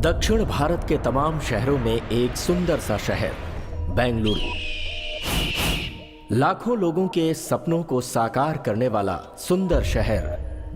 दक्षिण भारत के तमाम शहरों में एक सुंदर सा शहर बेंगलुरु, लाखों लोगों के सपनों को साकार करने वाला सुंदर शहर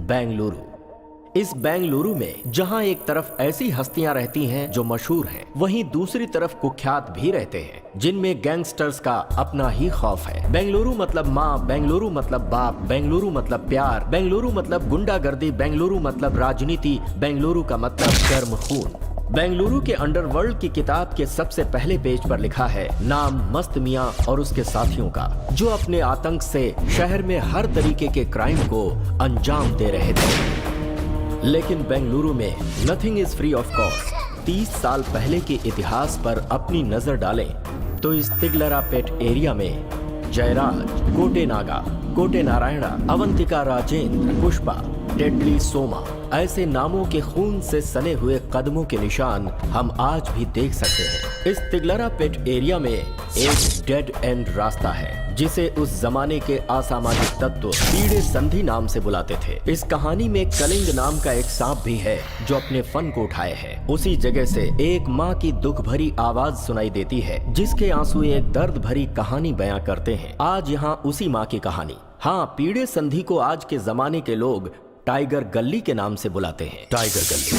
बेंगलुरु। इस बेंगलुरु में जहां एक तरफ ऐसी हस्तियां रहती हैं जो मशहूर हैं, वहीं दूसरी तरफ कुख्यात भी रहते हैं जिनमें गैंगस्टर्स का अपना ही खौफ है। बेंगलुरु मतलब माँ, बेंगलुरु मतलब बाप, बेंगलुरु मतलब प्यार, बेंगलुरु मतलब गुंडागर्दी, बेंगलुरु मतलब राजनीति, बेंगलुरु का मतलब गर्म खून। बेंगलुरु के अंडरवर्ल्ड की किताब के सबसे पहले पेज पर लिखा है नाम मस्त मियां और उसके साथियों का, जो अपने आतंक से शहर में हर तरीके के क्राइम को अंजाम दे रहे थे। लेकिन बेंगलुरु में nothing is free of cost. 30 साल पहले के इतिहास पर अपनी नजर डालें तो इस तिगलरापेट एरिया में जयराज, कोटे नागा, कोटे नारायणा, अवंतिका राजेंद्र, पुष्पा, डेडली सोमा ऐसे नामों के खून से सने हुए कदमों के निशान हम आज भी देख सकते हैं। इस तिगलरापेट एरिया में एक डेड एंड रास्ता है जिसे उस जमाने के असामाजिक तत्व पीड़े संधि नाम से बुलाते थे। इस कहानी में कलिंग नाम का एक सांप भी है जो अपने फन को उठाए है। उसी जगह से एक माँ की दुख भरी आवाज सुनाई देती है जिसके आंसू एक दर्द भरी कहानी बयां करते हैं। आज यहाँ उसी माँ की कहानी। हाँ, पीड़े संधि को आज के जमाने के लोग टाइगर गली के नाम से बुलाते हैं। टाइगर गली।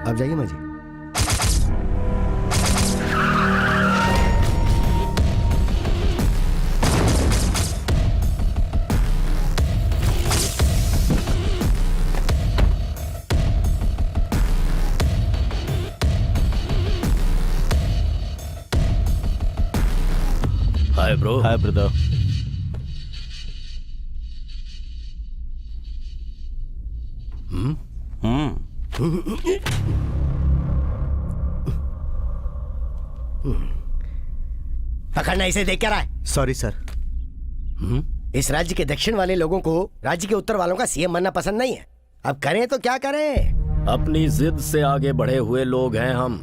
आप जाइए माँ जी। Hi bro. Hi brother. पकड़ना इसे देख क्या रहा है? Sorry sir. इस राज्य के दक्षिण वाले लोगों को राज्य के उत्तर वालों का सीएम बनना पसंद नहीं है। अब करें तो क्या करें? अपनी जिद से आगे बढ़े हुए लोग हैं हम।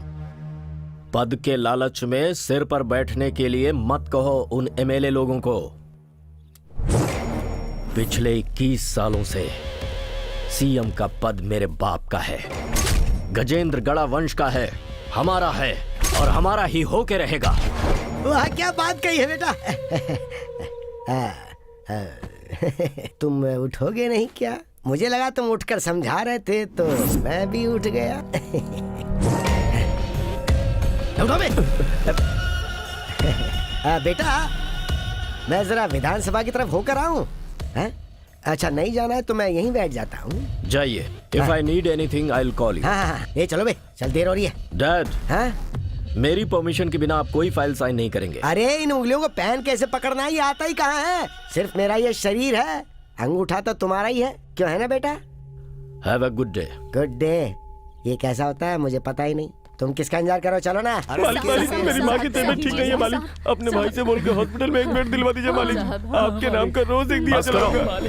पद के लालच में सिर पर बैठने के लिए मत कहो उन एमएलए लोगों को। पिछले 21 सालों से सीएम का पद मेरे बाप का है, गजेंद्र गढ़ा वंश का है, हमारा है और हमारा ही होके रहेगा। वाह, क्या बात कही है बेटा। तुम उठोगे नहीं क्या? मुझे लगा तुम उठकर समझा रहे थे तो मैं भी उठ गया। उठो बे। बेटा, मैं जरा विधानसभा की तरफ होकर आऊं। अच्छा, नहीं जाना है तो मैं यहीं बैठ जाता हूँ। जाइए। If I need anything I will call you. हाँ, ये चलो बे, चल देर हो रही है। डैड, हाँ? मेरी परमिशन के बिना आप कोई फाइल साइन नहीं करेंगे। अरे, इन उंगलियों को पेन कैसे पकड़ना है ये आता ही कहाँ है? सिर्फ मेरा ये शरीर है, अंगूठा तो तुम्हारा ही है। क्यों, है ना बेटा? Have a good day. Good day? ये कैसा होता है मुझे पता ही नहीं। तुम किसका इंतजार करो, चलो ना। मालिक, मेरी माँ की तबीयत ठीक नहीं है मालिक। अपने भाई से बोल के हॉस्पिटल में एक बेड दिलवा दीजिए मालिक। आपके नाम का रोज एक दिया चलाऊंगा।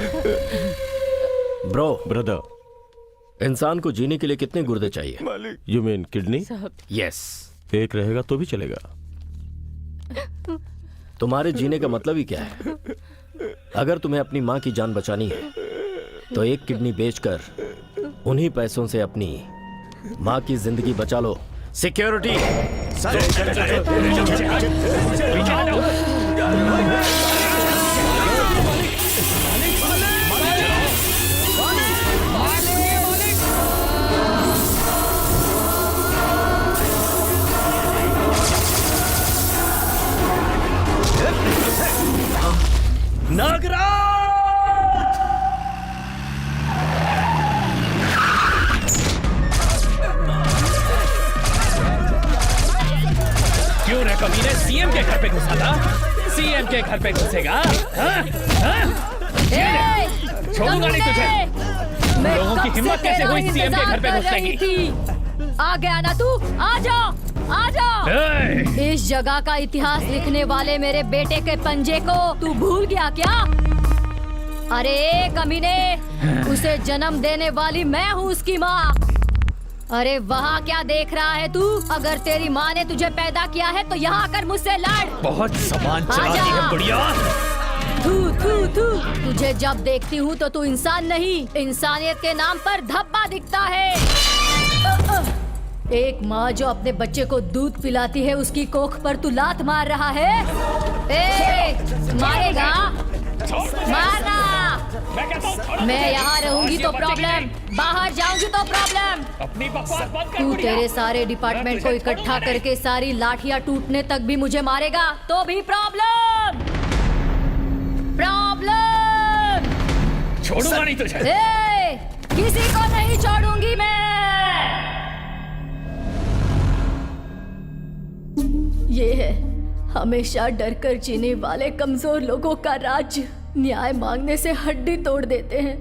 ब्रो, ब्रदर, इंसान को जीने के लिए कितने गुर्दे चाहिए? मालिक, यू मीन किडनी? यस। एक रहेगा तो भी चलेगा। तुम्हारे जीने का मतलब ही क्या है? अगर तुम्हें अपनी माँ की जान बचानी है तो एक किडनी बेचकर उन्हीं पैसों से अपनी माँ की जिंदगी बचा लो। सिक्योरिटी। नागराज! क्यों रे कमीने सीएम के घर पे घुसा था? सीएम के घर पे घुसेगा? हाँ? हाँ? छोड़ूंगा नहीं तुझे। लोगों की हिम्मत कैसे हुई सीएम के घर पे घुसने की? आ गया ना तू? आ जाओ, आ जाओ। इस जगह का इतिहास लिखने वाले मेरे बेटे के पंजे को तू भूल गया क्या? अरे कमीने, उसे जन्म देने वाली मैं हूँ उसकी माँ। अरे वहाँ क्या देख रहा है तू? अगर तेरी माँ ने तुझे पैदा किया है तो यहाँ आकर मुझसे लड़। बहुत सामान चलाती है बुढ़िया। थू थू थू, तुझे जब देखती हूँ तो तू इंसान नहीं, इंसानियत के नाम पर धब्बा दिखता है। एक माँ जो अपने बच्चे को दूध पिलाती है, उसकी कोख पर तू लात मार रहा है। मारेगा? मारना। मैं यहाँ रहूंगी तो प्रॉब्लम, बाहर जाऊंगी तो प्रॉब्लम। अपनी बकवास बंद कर तू बुढ़िया। तेरे सारे डिपार्टमेंट को इकट्ठा करके सारी लाठियाँ टूटने तक भी मुझे मारेगा तो भी प्रॉब्लम। प्रॉब्लम। छोड़ूंगा नहीं तुझे। किसी को नहीं छोड़ूंगी मैं। ये है हमेशा डर कर जीने वाले कमजोर लोगों का राज्य। न्याय मांगने से हड्डी तोड़ देते हैं,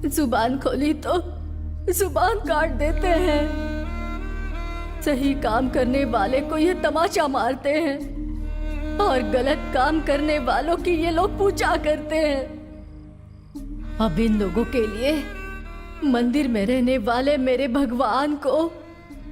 जुबान खोली तो जुबान काट देते हैं। सही काम करने वाले को ये तमाचा मारते हैं और गलत काम करने वालों की ये लोग पूजा करते हैं। अब इन लोगों के लिए मंदिर में रहने वाले मेरे भगवान को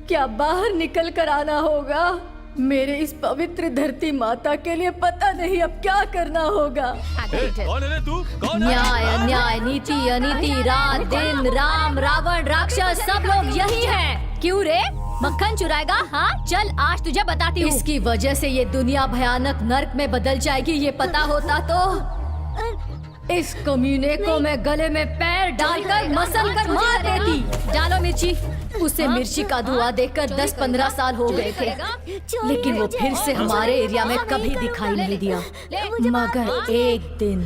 क्या बाहर निकल कर आना होगा? मेरे इस पवित्र धरती माता के लिए पता नहीं अब क्या करना होगा। कौन है रे तू? कौन है? न्याय अन्याय, नीति अनीति, रात दिन, राम रावण राक्षस, सब लोग यही हैं। क्यों रे? मक्खन चुराएगा? हाँ चल आज तुझे बताती हूँ। इसकी वजह से ये दुनिया भयानक नर्क में बदल जाएगी, ये पता होता तो इस कमीने को मैं गले में पैर डालकर मसल कर मार देती। डालो मिर्ची। उसे मिर्ची का धुआं देखकर 10-15 साल हो गए थे, लेकिन वो फिर से हमारे एरिया में कभी दिखाई नहीं दिया। मगर एक दिन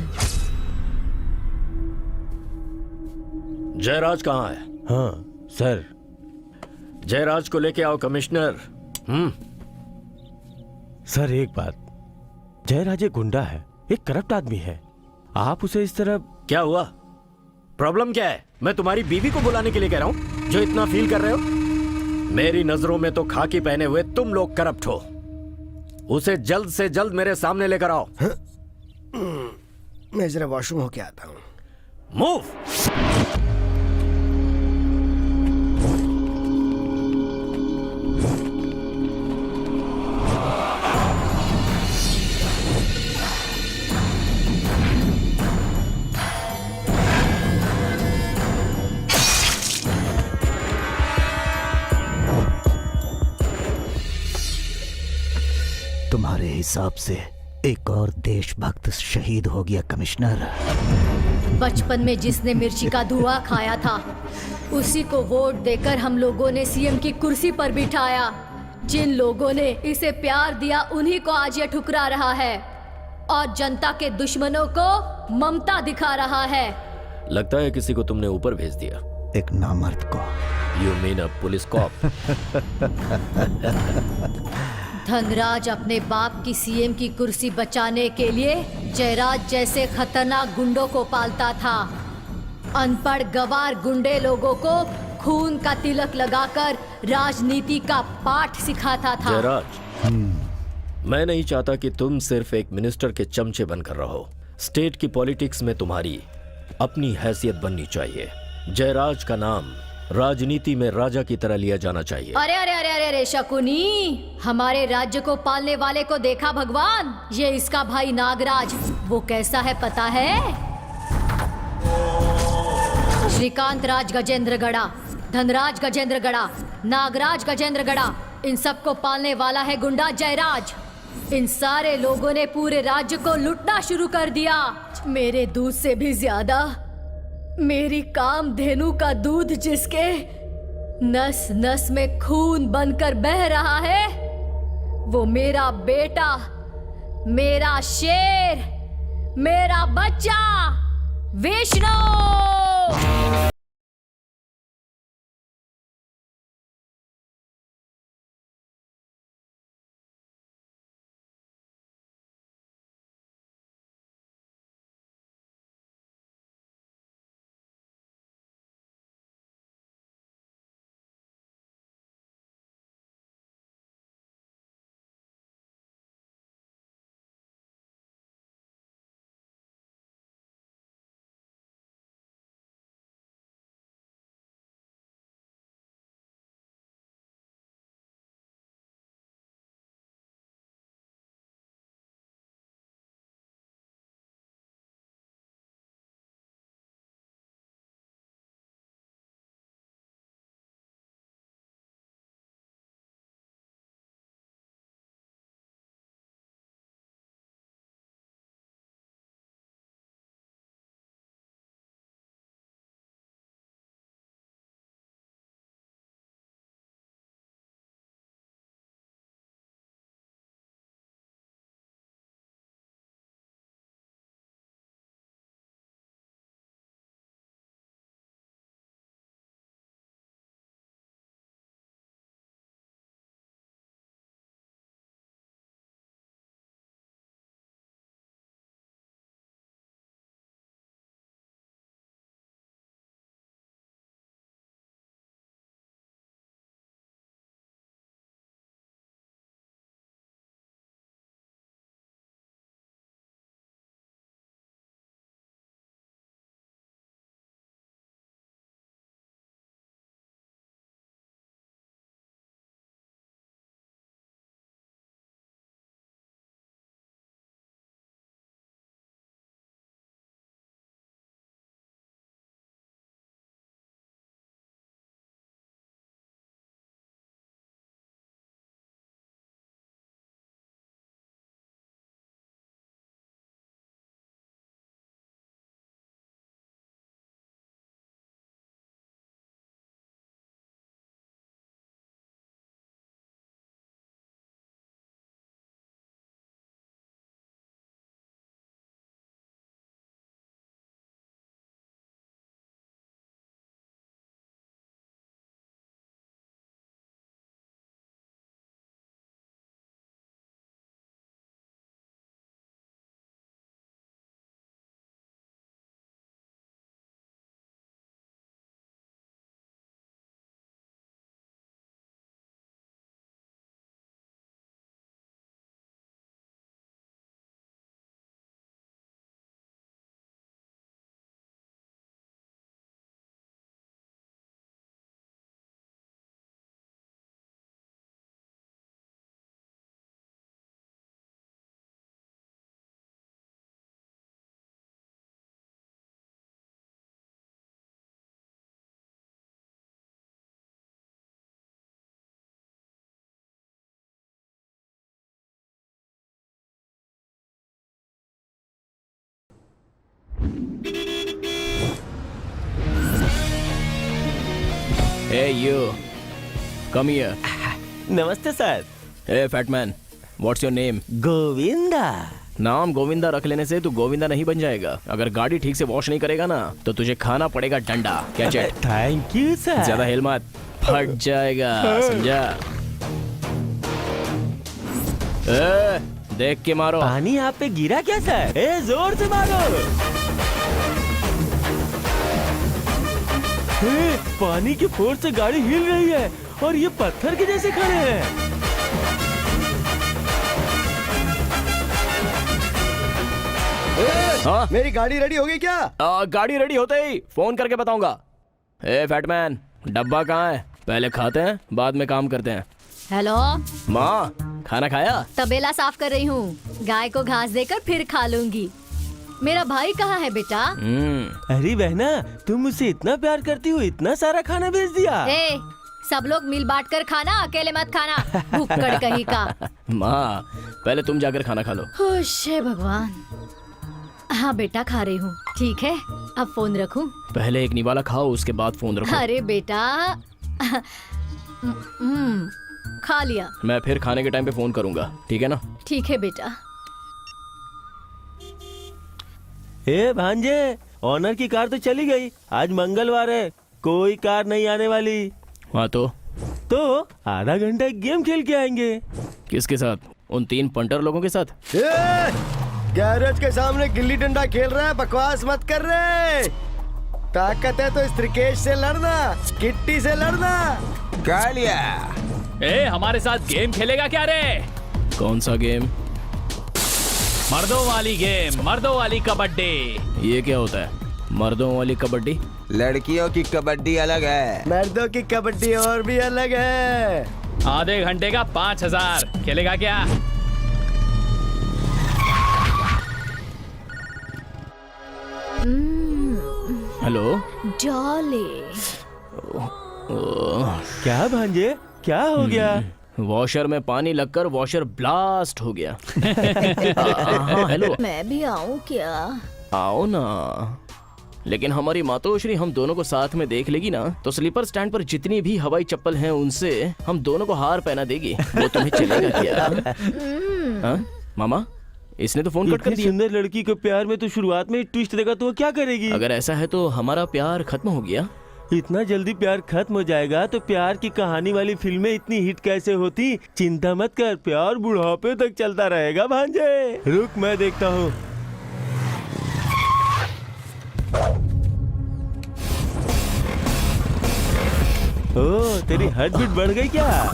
जयराज कहाँ है? हाँ सर। जयराज को लेके आओ कमिश्नर। सर एक बात, जयराज एक गुंडा है, एक करप्ट आदमी है। आप उसे इस तरह। क्या हुआ? प्रॉब्लम क्या है? मैं तुम्हारी बीवी को बुलाने के लिए कह रहा हूँ जो इतना फील कर रहे हो। मेरी नजरों में तो खाकी पहने हुए तुम लोग करप्ट हो। उसे जल्द से जल्द मेरे सामने लेकर आओ। मैं जरा वॉशरूम होके आता हूँ। मूव। तुम्हारे हिसाब से एक और देशभक्त शहीद हो गया कमिश्नर। बचपन में जिसने मिर्ची का धुआं खाया था उसी को वोट देकर हम लोगों ने सीएम की कुर्सी पर बिठाया। जिन लोगों ने इसे प्यार दिया उन्हीं को आज ये ठुकरा रहा है और जनता के दुश्मनों को ममता दिखा रहा है। लगता है किसी को तुमने ऊपर भेज दिया। एक नामर्द को। You mean a police cop? Dhanraj अपने बाप की सीएम की कुर्सी बचाने के लिए जयराज जैसे खतरनाक गुंडों को पालता था। अनपढ़ गवार गुंडे लोगों को खून का तिलक लगाकर राजनीति का पाठ सिखाता था। जयराज, मैं नहीं चाहता कि तुम सिर्फ एक मिनिस्टर के चमचे बनकर रहो। स्टेट की पॉलिटिक्स में तुम्हारी अपनी हैसियत बननी चाहिए। जयराज का नाम राजनीति में राजा की तरह लिया जाना चाहिए। अरे अरे अरे अरे अरे शकुनी, हमारे राज्य को पालने वाले को देखा भगवान? ये इसका भाई नागराज, वो कैसा है पता है? श्रीकांत राज गजेंद्र गड़ा, धनराज गजेंद्र गड़ा, नागराज गजेंद्र गड़ा, इन सबको पालने वाला है गुंडा जयराज। इन सारे लोगों ने पूरे राज्य को लूटना शुरू कर दिया। मेरे दूध से भी ज्यादा मेरी कामधेनु का दूध जिसके नस नस में खून बनकर बह रहा है, वो मेरा बेटा, मेरा शेर, मेरा बच्चा Vishnu. Hey you, come here. नमस्ते sir. Hey fat man, what's your name? Govinda. नाम गोविंदा रख लेने से तू गोविंदा नहीं बन जाएगा। अगर गाड़ी ठीक से वॉश नहीं करेगा ना तो तुझे खाना पड़ेगा डंडा। Catch it. Thank you sir. ज्यादा हिल मत, फट जाएगा, समझा? देख के मारो। पानी आप पे गिरा क्या सर? जोर से मारो। पानी की फोर्स से गाड़ी हिल रही है और ये पत्थर के जैसे खड़े हैं। हाँ? मेरी गाड़ी रेडी हो गई क्या? गाड़ी रेडी होते ही फोन करके बताऊंगा। ए फैटमैन, डब्बा कहाँ है? पहले खाते हैं, बाद में काम करते हैं। हेलो माँ, खाना खाया? तबेला साफ कर रही हूँ, गाय को घास देकर फिर खा लूंगी। मेरा भाई कहाँ है बेटा? अरे बहना, तुम मुझसे इतना प्यार करती हो, इतना सारा खाना भेज दिया। ए, सब लोग मिल बांट कर खाना, अकेले मत खाना, भुक्कड़ कहीं का। माँ, पहले तुम जाकर खाना खा लो। हे भगवान। हाँ बेटा, खा रही हूँ। ठीक है, अब फोन रखूं? पहले एक निवाला खाओ, उसके बाद फोन रखो। अरे बेटा, खा लिया। मैं फिर खाने के टाइम पे फोन करूंगा, ठीक है ना? ठीक है बेटा। ए भांजे, ऑनर की कार तो चली गई। आज मंगलवार है, कोई कार नहीं आने वाली। हाँ तो आधा घंटा गेम खेल के आएंगे। किसके साथ? उन 3 पंटर लोगों के साथ। गैरेज के सामने गिल्ली डंडा खेल रहा है, बकवास मत कर रहे। ताकत है तो इस त्रिकेश से लड़ना, किट्टी से लड़ना। कालिया, ए, हमारे साथ गेम खेलेगा क्या रे? कौन सा गेम? मर्दों वाली गेम, मर्दों वाली कबड्डी। ये क्या होता है मर्दों वाली कबड्डी? लड़कियों की कबड्डी अलग है। मर्दों की कबड्डी और भी अलग है। आधे घंटे का 5000। खेलेगा क्या? हेलो डॉली, क्या भांजे, क्या हो गया? वॉशर में पानी लगकर वॉशर ब्लास्ट हो गया। हाँ, हेलो। मैं भी आऊं क्या? आओ ना, लेकिन हमारी मातोश्री हम दोनों को साथ में देख लेगी ना तो स्लीपर स्टैंड पर जितनी भी हवाई चप्पल हैं उनसे हम दोनों को हार पहना देगी। वो तुम्हें चलेगा क्या? हाँ? मामा, इसने तो फोन कट कर दिया। सुंदर लड़की को प्यार में तो शुरुआत में ही ट्विस्ट देगा तो वो क्या करेगी? अगर ऐसा है तो हमारा प्यार खत्म हो गया। इतना जल्दी प्यार खत्म हो जाएगा तो प्यार की कहानी वाली फिल्में इतनी हिट कैसे होती? चिंता मत कर, प्यार बुढ़ापे तक चलता रहेगा भांजे। रुक, मैं देखता हूँ। ओ, तेरी हार्ट बीट बढ़ गई क्या?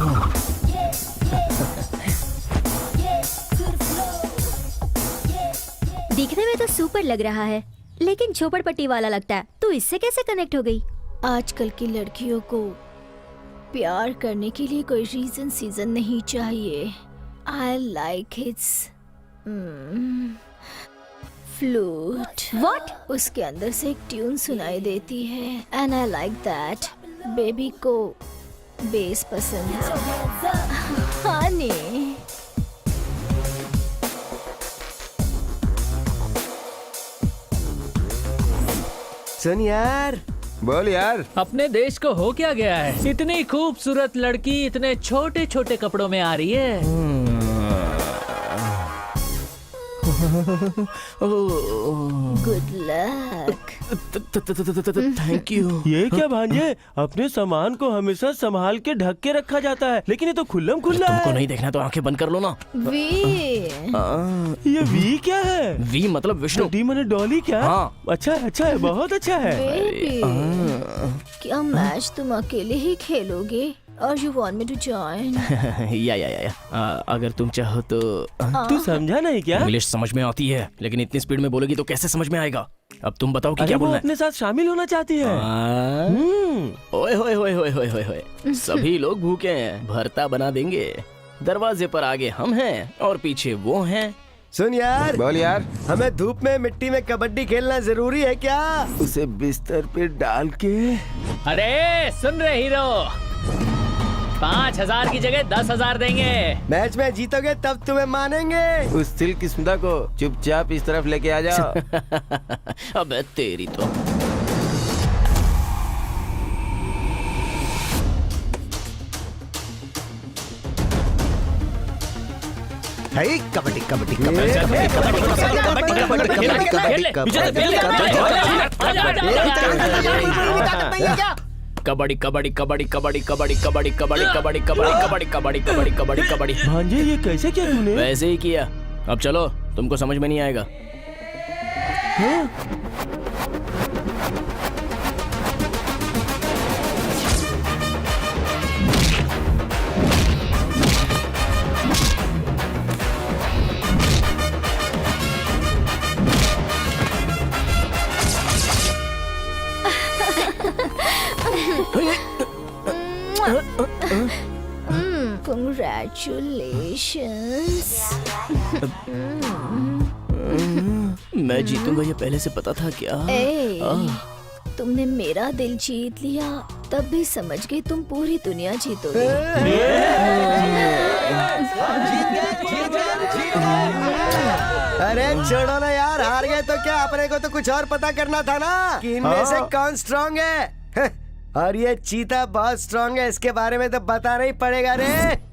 दिखने में तो सुपर लग रहा है, लेकिन झोपड़पट्टी वाला लगता है। तू इससे कैसे कनेक्ट हो गई? आजकल की लड़कियों को प्यार करने के लिए कोई रीजन सीजन नहीं चाहिए। I like it's flute. What? उसके अंदर से एक ट्यून सुनाई देती है and I like that. Baby को बेस पसंद है। हनी, सुन यार, बोल यार। अपने देश को हो क्या गया है? इतनी खूबसूरत लड़की इतने छोटे छोटे कपड़ों में आ रही है। Good luck. Thank you. ये क्या भांजे, अपने सामान को हमेशा संभाल के ढक के रखा जाता है, लेकिन ये तो खुल्लम खुल्ला तुमको है। नहीं देखना तो आंखें बंद कर लो ना। वी, ये वी क्या है? वी मतलब विष्णु। डी माने डॉली क्या? हाँ। अच्छा है, बहुत अच्छा है। बेबी, क्या मैच तुम अकेले ही खेलोगे? और you want me to join? अगर तुम चाहो तो। तू समझा नहीं क्या? इंग्लिश समझ में आती है, लेकिन इतनी स्पीड में बोलोगी तो कैसे समझ में आएगा? अब तुम बताओ कि अरे क्या वो बोलना है। अपने साथ शामिल होना चाहती है। ओए होए होए होए होए होए होए। सभी लोग भूखे हैं, भरता बना देंगे। दरवाजे पर आगे हम हैं और पीछे वो हैं। सुन यार, बोल यार। हमें धूप में मिट्टी में कबड्डी खेलना जरूरी है क्या? उसे बिस्तर पे डाल के। अरे सुन रहे हीरो, 5000 की जगह 10,000 देंगे। मैच में जीतोगे तब तुम्हें मानेंगे। उस सिल्क किस्मता को चुपचाप इस तरफ लेके आ जाओ। अबे तेरी तो। है कबड्डी कबड्डी कबड्डी कबड्डी कबड्डी कबड्डी कबड्डी कबड्डी कबड्डी कबड्डी कबड्डी कबड्डी कबड्डी कबड्डी कबड्डी कबड्डी। भांजे ये कैसे किया तूने? वैसे ही किया। अब चलो, तुमको समझ में नहीं आएगा। Congratulations. मैं जीतूंगा ये पहले से पता था क्या? ए, तुमने मेरा दिल जीत लिया, तब भी समझ गई तुम पूरी दुनिया जीतोगे। अरे छोड़ो ना यार, हार गए तो क्या, अपने को तो कुछ और पता करना था ना कि इनमें से कौन स्ट्रांग है। और ये चीता बहुत स्ट्रांग है, इसके बारे में तो बताना ही पड़ेगा रे।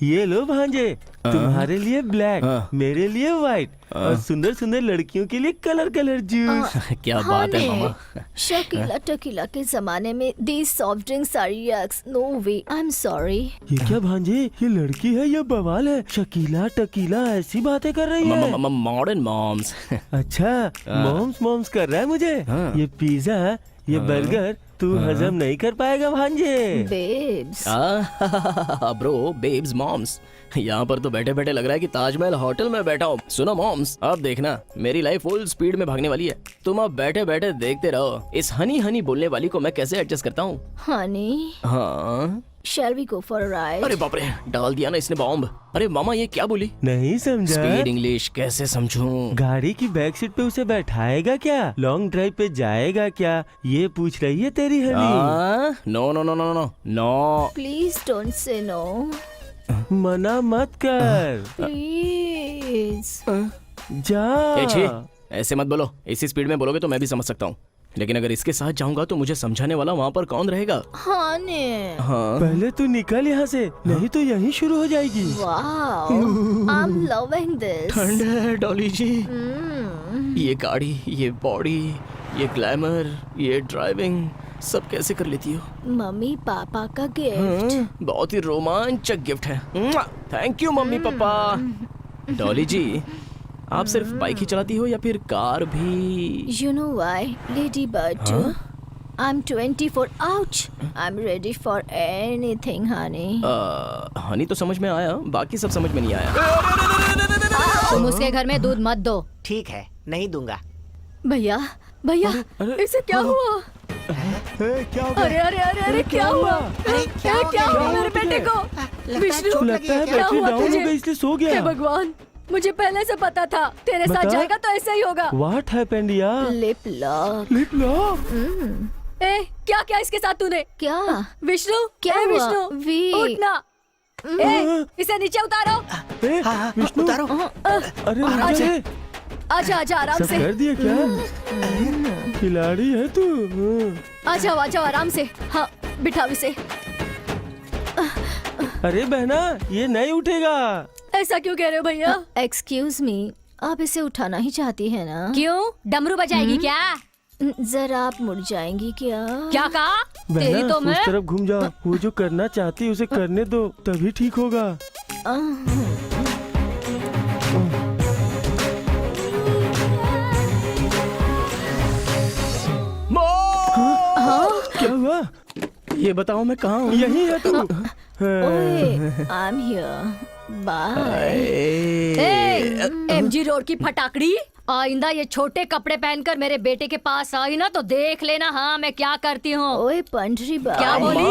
ये लो भांजे, तुम्हारे लिए ब्लैक, मेरे लिए व्हाइट और सुंदर सुंदर लड़कियों के लिए कलर कलर जूस। क्या बात है मामा। शकीला टकीला के जमाने में these soft drinks are yucks. No way. I'm sorry. ये क्या भांजे, ये लड़की है या बवाल है? शकीला टकीला ऐसी बातें कर रही है। Modern moms. अच्छा, मॉम्स मॉम्स कर रहा है मुझे। ये पिज्जा, ये बर्गर तू हजम नहीं कर पाएगा भांजे। Babes. ब्रो, बेब्स मॉम्स, यहाँ पर तो बैठे बैठे लग रहा है कि ताजमहल होटल में बैठा हूँ। सुनो मॉम्स, अब देखना मेरी लाइफ फुल स्पीड में भागने वाली है। तुम अब बैठे बैठे देखते रहो इस हनी हनी बोलने वाली को मैं कैसे एडजस्ट करता हूँ। Honey, हाँ, shall we go for a ride? अरे बाप रे, डाल दिया ना इसने बॉम्ब। अरे मामा ये क्या बोली? नहीं समझा। स्पीड इंग्लिश कैसे समझूं? गाड़ी की बैक सीट पे उसे बैठाएगा क्या? लॉन्ग ड्राइव पे जाएगा क्या? ये पूछ रही है तेरी honey. No no no no no no. Please don't say no. मना मत कर। Please. ए छी, जा। ऐसे मत बोलो। इसी स्पीड में बोलोगे तो मैं भी समझ सकता हूँ, लेकिन अगर इसके साथ जाऊंगा तो मुझे समझाने वाला वहाँ पर कौन रहेगा? Honey. हाँ, पहले तू निकल यहाँ से, नहीं तो यहीं शुरू हो जाएगी। Wow. I'm loving this. ठंड है डॉली जी। Mm. ये गाड़ी, ये बॉडी, ये ग्लैमर, ये ड्राइविंग सब कैसे कर लेती हो? मम्मी पापा का गिफ्ट. बहुत ही रोमांचक गिफ्ट है। Thank you mummy papa. Dolly जी, आप सिर्फ बाइक ही चलाती हो या फिर कार भी? You know why, Ladybird? I'm 24. Ouch. I'm ready for anything, honey. Honey तो समझ में आया, बाकी सब समझ में नहीं आया। तुम उसके घर में दूध मत दो। ठीक है, नहीं दूंगा। भैया भैया, इसे क्या हुआ? क्या हो गया? अरे अरे अरे अरे क्या हुआ? क्या हुआ मेरे बेटे को? विष्णु, लगता है क्या बैटरी हुआ डाउन हो तुझे? गई इसलिए सो हे गया। भगवान, मुझे पहले से पता था तेरे साथ बता? जाएगा तो ऐसा ही होगा। What happened यार? Lip lock. Lip lock? ए, क्या क्या इसके साथ तूने? क्या? विष्णु, क्या ए, हुआ? विष्णु, उठना। ए, इसे नीचे उतारो। ए, विष्णु, उतारो। अरे आजा। नीचे। आजा आजा आराम सब से। कर दिया क्या? खिलाड़ी है तू। आजा आजा आराम से। हाँ, बिठाओ इसे। अरे बहना, ये नहीं उठेगा। ऐसा क्यों कह रहे हो भैया? एक्सक्यूज मी, आप इसे उठाना ही चाहती है ना? क्यों? डमरू बजाएगी क्या? जरा आप मुड़ जाएंगी क्या? क्या कहा? तेरी बहना, तो उस मैं तरफ घूम जाओ। वो जो करना चाहती है उसे करने दो, तभी ठीक होगा। क्या हुआ? ये बताओ मैं कहाँ हूँ? यही है तू। ओए, I'm here. Bye. MG road की फटाकड़ी, आइंदा ये छोटे कपड़े पहनकर मेरे बेटे के पास आई ना तो देख लेना हाँ मैं क्या करती हूँ। ओए पंडरी बाई, क्या बोली?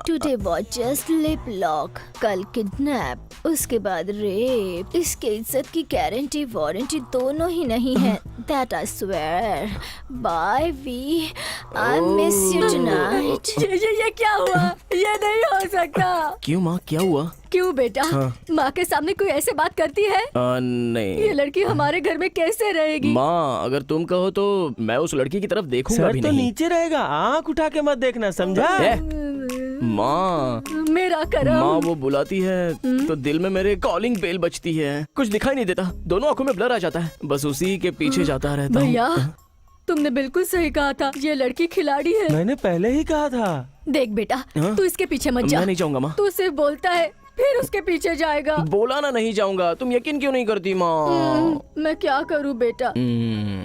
Today was just lip lock, कल किडनैप, उसके बाद रेप। इसके इज्जत की गारंटी वारंटी दोनों ही नहीं है। That I swear. Bye we, I miss you tonight. ये क्या हुआ? ये नहीं हो सकता। क्यों माँ, क्या हुआ? क्यों बेटा? माँ के सामने कोई ऐसे बात करती है? नहीं। ये लड़की हमारे घर में कैसे रहेगी? माँ, अगर तुम कहो तो मैं उस लड़की की तरफ देखूंगा सर भी तो नहीं। नीचे रहेगा, आँख उठा के मत देखना, समझा? माँ, मेरा करम। माँ वो बुलाती है तो दिल में मेरे कॉलिंग बेल बजती है। कुछ दिखाई नहीं देता, दोनों आंखों में ब्लर आ जाता है, बस उसी के पीछे जाता रहता हूँ। भैया, तुमने बिल्कुल सही कहा था, ये लड़की खिलाड़ी है। मैंने पहले ही कहा था। देख बेटा, तू इसके पीछे मत जा। मैं नहीं जाऊंगा माँ। तू सिर्फ बोलता है फिर उसके पीछे जाएगा। बोला ना नहीं जाऊंगा, तुम यकीन क्यों नहीं करती माँ? मैं क्या करूँ बेटा,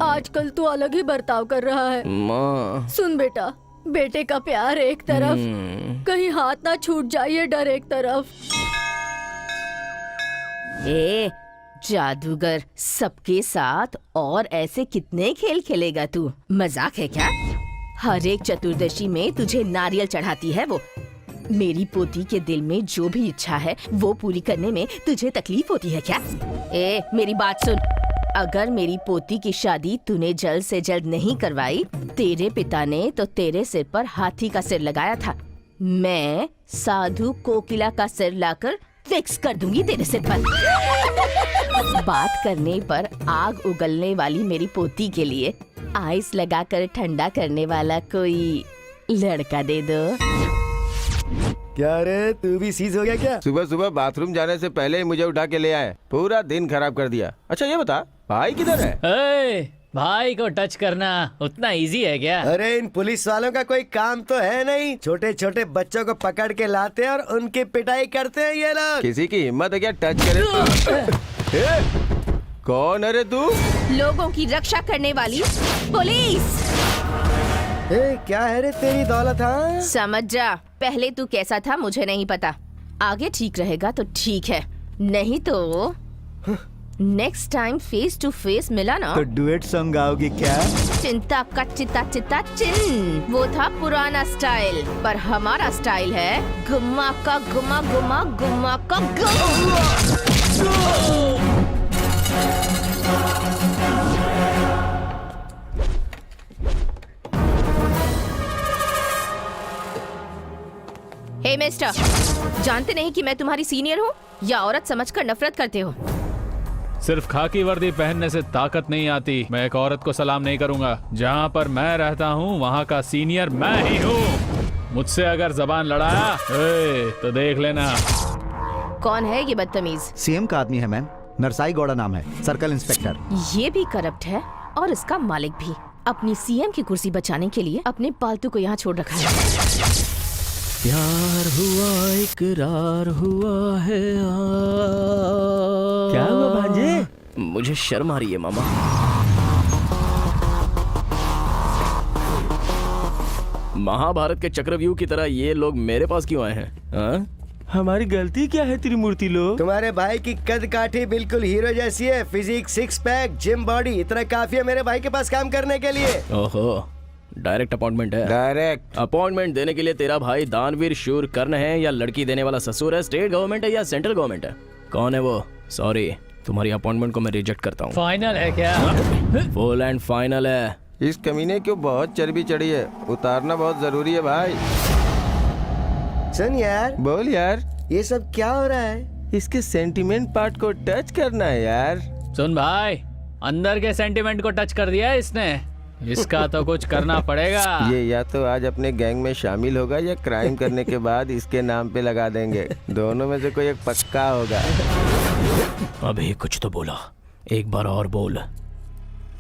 आजकल तू अलग ही बर्ताव कर रहा है। माँ, सुन बेटा, बेटे का प्यार एक तरफ, कहीं हाथ ना छूट जाए ये डर एक तरफ। ए जादूगर, सबके साथ और ऐसे कितने खेल खेलेगा तू? मजाक है क्या? हर एक चतुर्दशी में तुझे नारियल चढ़ाती है वो। मेरी पोती के दिल में जो भी इच्छा है वो पूरी करने में तुझे तकलीफ होती है क्या? ए मेरी बात सुन, अगर मेरी पोती की शादी तूने जल्द से जल्द नहीं करवाई, तेरे पिता ने तो तेरे सिर पर हाथी का सिर लगाया था। मैं साधु कोकिला का सिर लाकर फिक्स कर दूंगी तेरे सिर पर। बात करने पर आग उगलने वाली मेरी पोती के लिए आइस लगाकर ठंडा करने वाला कोई लड़का दे दो। क्या रे, तू भी सीज हो गया क्या? सुबह सुबह बाथरूम जाने से पहले ही मुझे उठा के ले आए, पूरा दिन खराब कर दिया। अच्छा ये बता, भाई किधर है? भाई को टच करना उतना इजी है क्या? अरे इन पुलिस वालों का कोई काम तो है नहीं, छोटे छोटे बच्चों को पकड़ के लाते हैं और उनकी पिटाई करते हैं ये लोग। किसी की हिम्मत है क्या टच करे? कौन है रे तू? लोगों की रक्षा करने वाली पुलिस। क्या है रे तेरी दौलत? हाँ समझ जा, पहले तू कैसा था मुझे नहीं पता, आगे ठीक रहेगा तो ठीक है, नहीं तो next time face to face मिला ना तो डुएट सॉन्ग गाओगी क्या? चिंता का चिता चिता चिन, वो था पुराना स्टाइल, पर हमारा स्टाइल है गुम्मा का गुम्मा गुम्मा गुम्मा का गुम्मा। हे मिस्टर, जानते नहीं कि मैं तुम्हारी सीनियर हूँ या औरत समझकर नफरत करते हो? सिर्फ खाकी वर्दी पहनने से ताकत नहीं आती। मैं एक औरत को सलाम नहीं करूंगा। जहाँ पर मैं रहता हूँ वहाँ का सीनियर मैं ही हूँ। मुझसे अगर जबान लड़ाया तो देख लेना। कौन है ये बदतमीज? सीएम का आदमी है मैम, नरसाई गौड़ा नाम है, सर्कल इंस्पेक्टर। ये भी करप्ट है और इसका मालिक भी। अपनी सीएम की कुर्सी बचाने के लिए अपने पालतू को यहाँ छोड़ रखा है। प्यार हुआ इकरार हुआ है। क्या हुआ भांजे? मुझे शर्म आ रही है मामा। महाभारत के चक्रव्यूह की तरह ये लोग मेरे पास क्यों आए हैं? हाँ? हमारी गलती क्या है त्रिमूर्ति लोग? तुम्हारे भाई की कद काठी बिल्कुल हीरो जैसी है, physique, six pack, gym body, इतना काफी है मेरे भाई के पास काम करने के लिए। ओहो, डायरेक्ट अपॉइंटमेंट है? डायरेक्ट अपॉइंटमेंट देने के लिए तेरा भाई दानवीर शूर कर्ण है या लड़की देने वाला ससुर है? स्टेट गवर्नमेंट है या सेंट्रल गवर्नमेंट है? कौन है वो? सॉरी, तुम्हारी अपॉइंटमेंट को मैं रिजेक्ट करता हूँ। फाइनल है क्या? फुल एंड फाइनल है। इस कमीने को बहुत चर्बी चढ़ी है, उतारना बहुत जरूरी है भाई। सुन यार, बोल यार, ये सब क्या हो रहा है? इसके सेंटिमेंट पार्ट को टच करना है यार। सुन भाई, अंदर के सेंटिमेंट को टच कर दिया है इसने, इसका तो कुछ करना पड़ेगा। ये या तो आज अपने गैंग में शामिल होगा या क्राइम करने के बाद इसके नाम पे लगा देंगे। दोनों में से कोई एक पक्का होगा। अभी कुछ तो बोला, एक बार और बोल।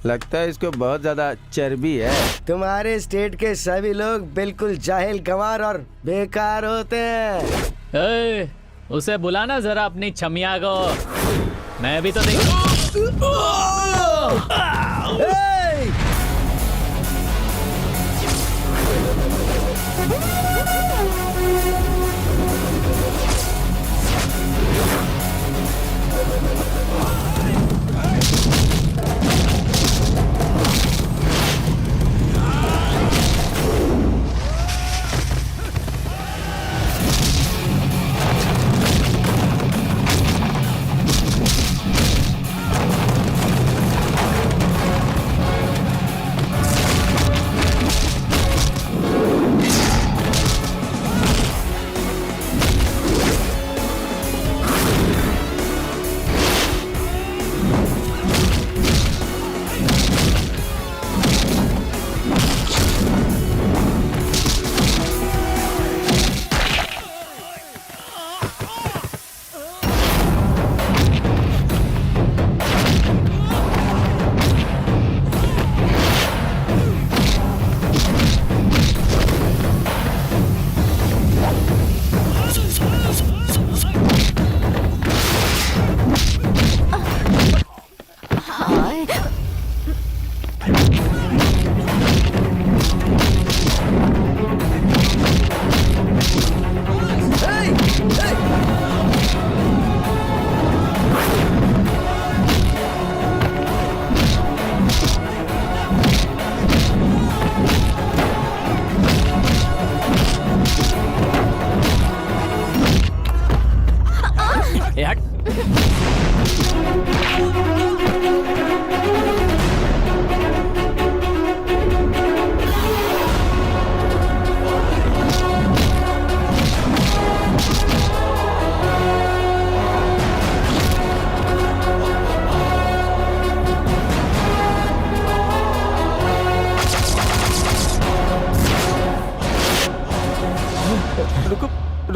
लगता है इसको बहुत ज्यादा चर्बी है। तुम्हारे स्टेट के सभी लोग बिल्कुल जाहिल, गंवार और बेकार होते हैं। उसे बुलाना जरा अपनी छमिया को, मैं भी तो देखूं।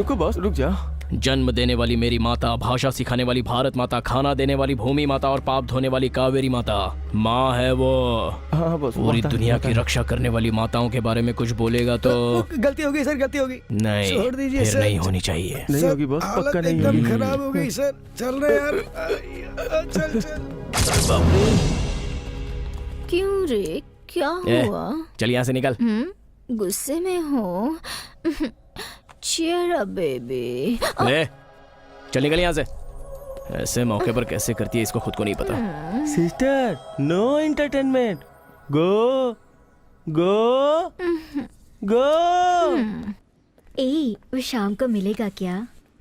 रुको बॉस, रुक जा। जन्म देने वाली मेरी माता, भाषा सिखाने वाली भारत माता, खाना देने वाली भूमि माता और पाप धोने वाली कावेरी माता। माँ है वो। हाँ बॉस, पूरी दुनिया की रक्षा करने वाली माताओं के बारे में कुछ बोलेगा तो गलती हो गई सर, गलती हो गई। नहीं, छोड़ दीजिए फिर सर। नहीं होनी चाहिए। नहीं होगी बॉस, पक्का नहीं एकदम होगी। खराब हो गई सर। चल रहे यार, चल चल। क्यों रे, क्या ए, हुआ? चल यहाँ से निकल। गुस्से में हो? Cheer up, baby. ले, चल निकल यहाँ से। ऐसे मौके पर कैसे करती है इसको खुद को नहीं पता। Sister, no entertainment. Go go go. ए, वो शाम को मिलेगा क्या?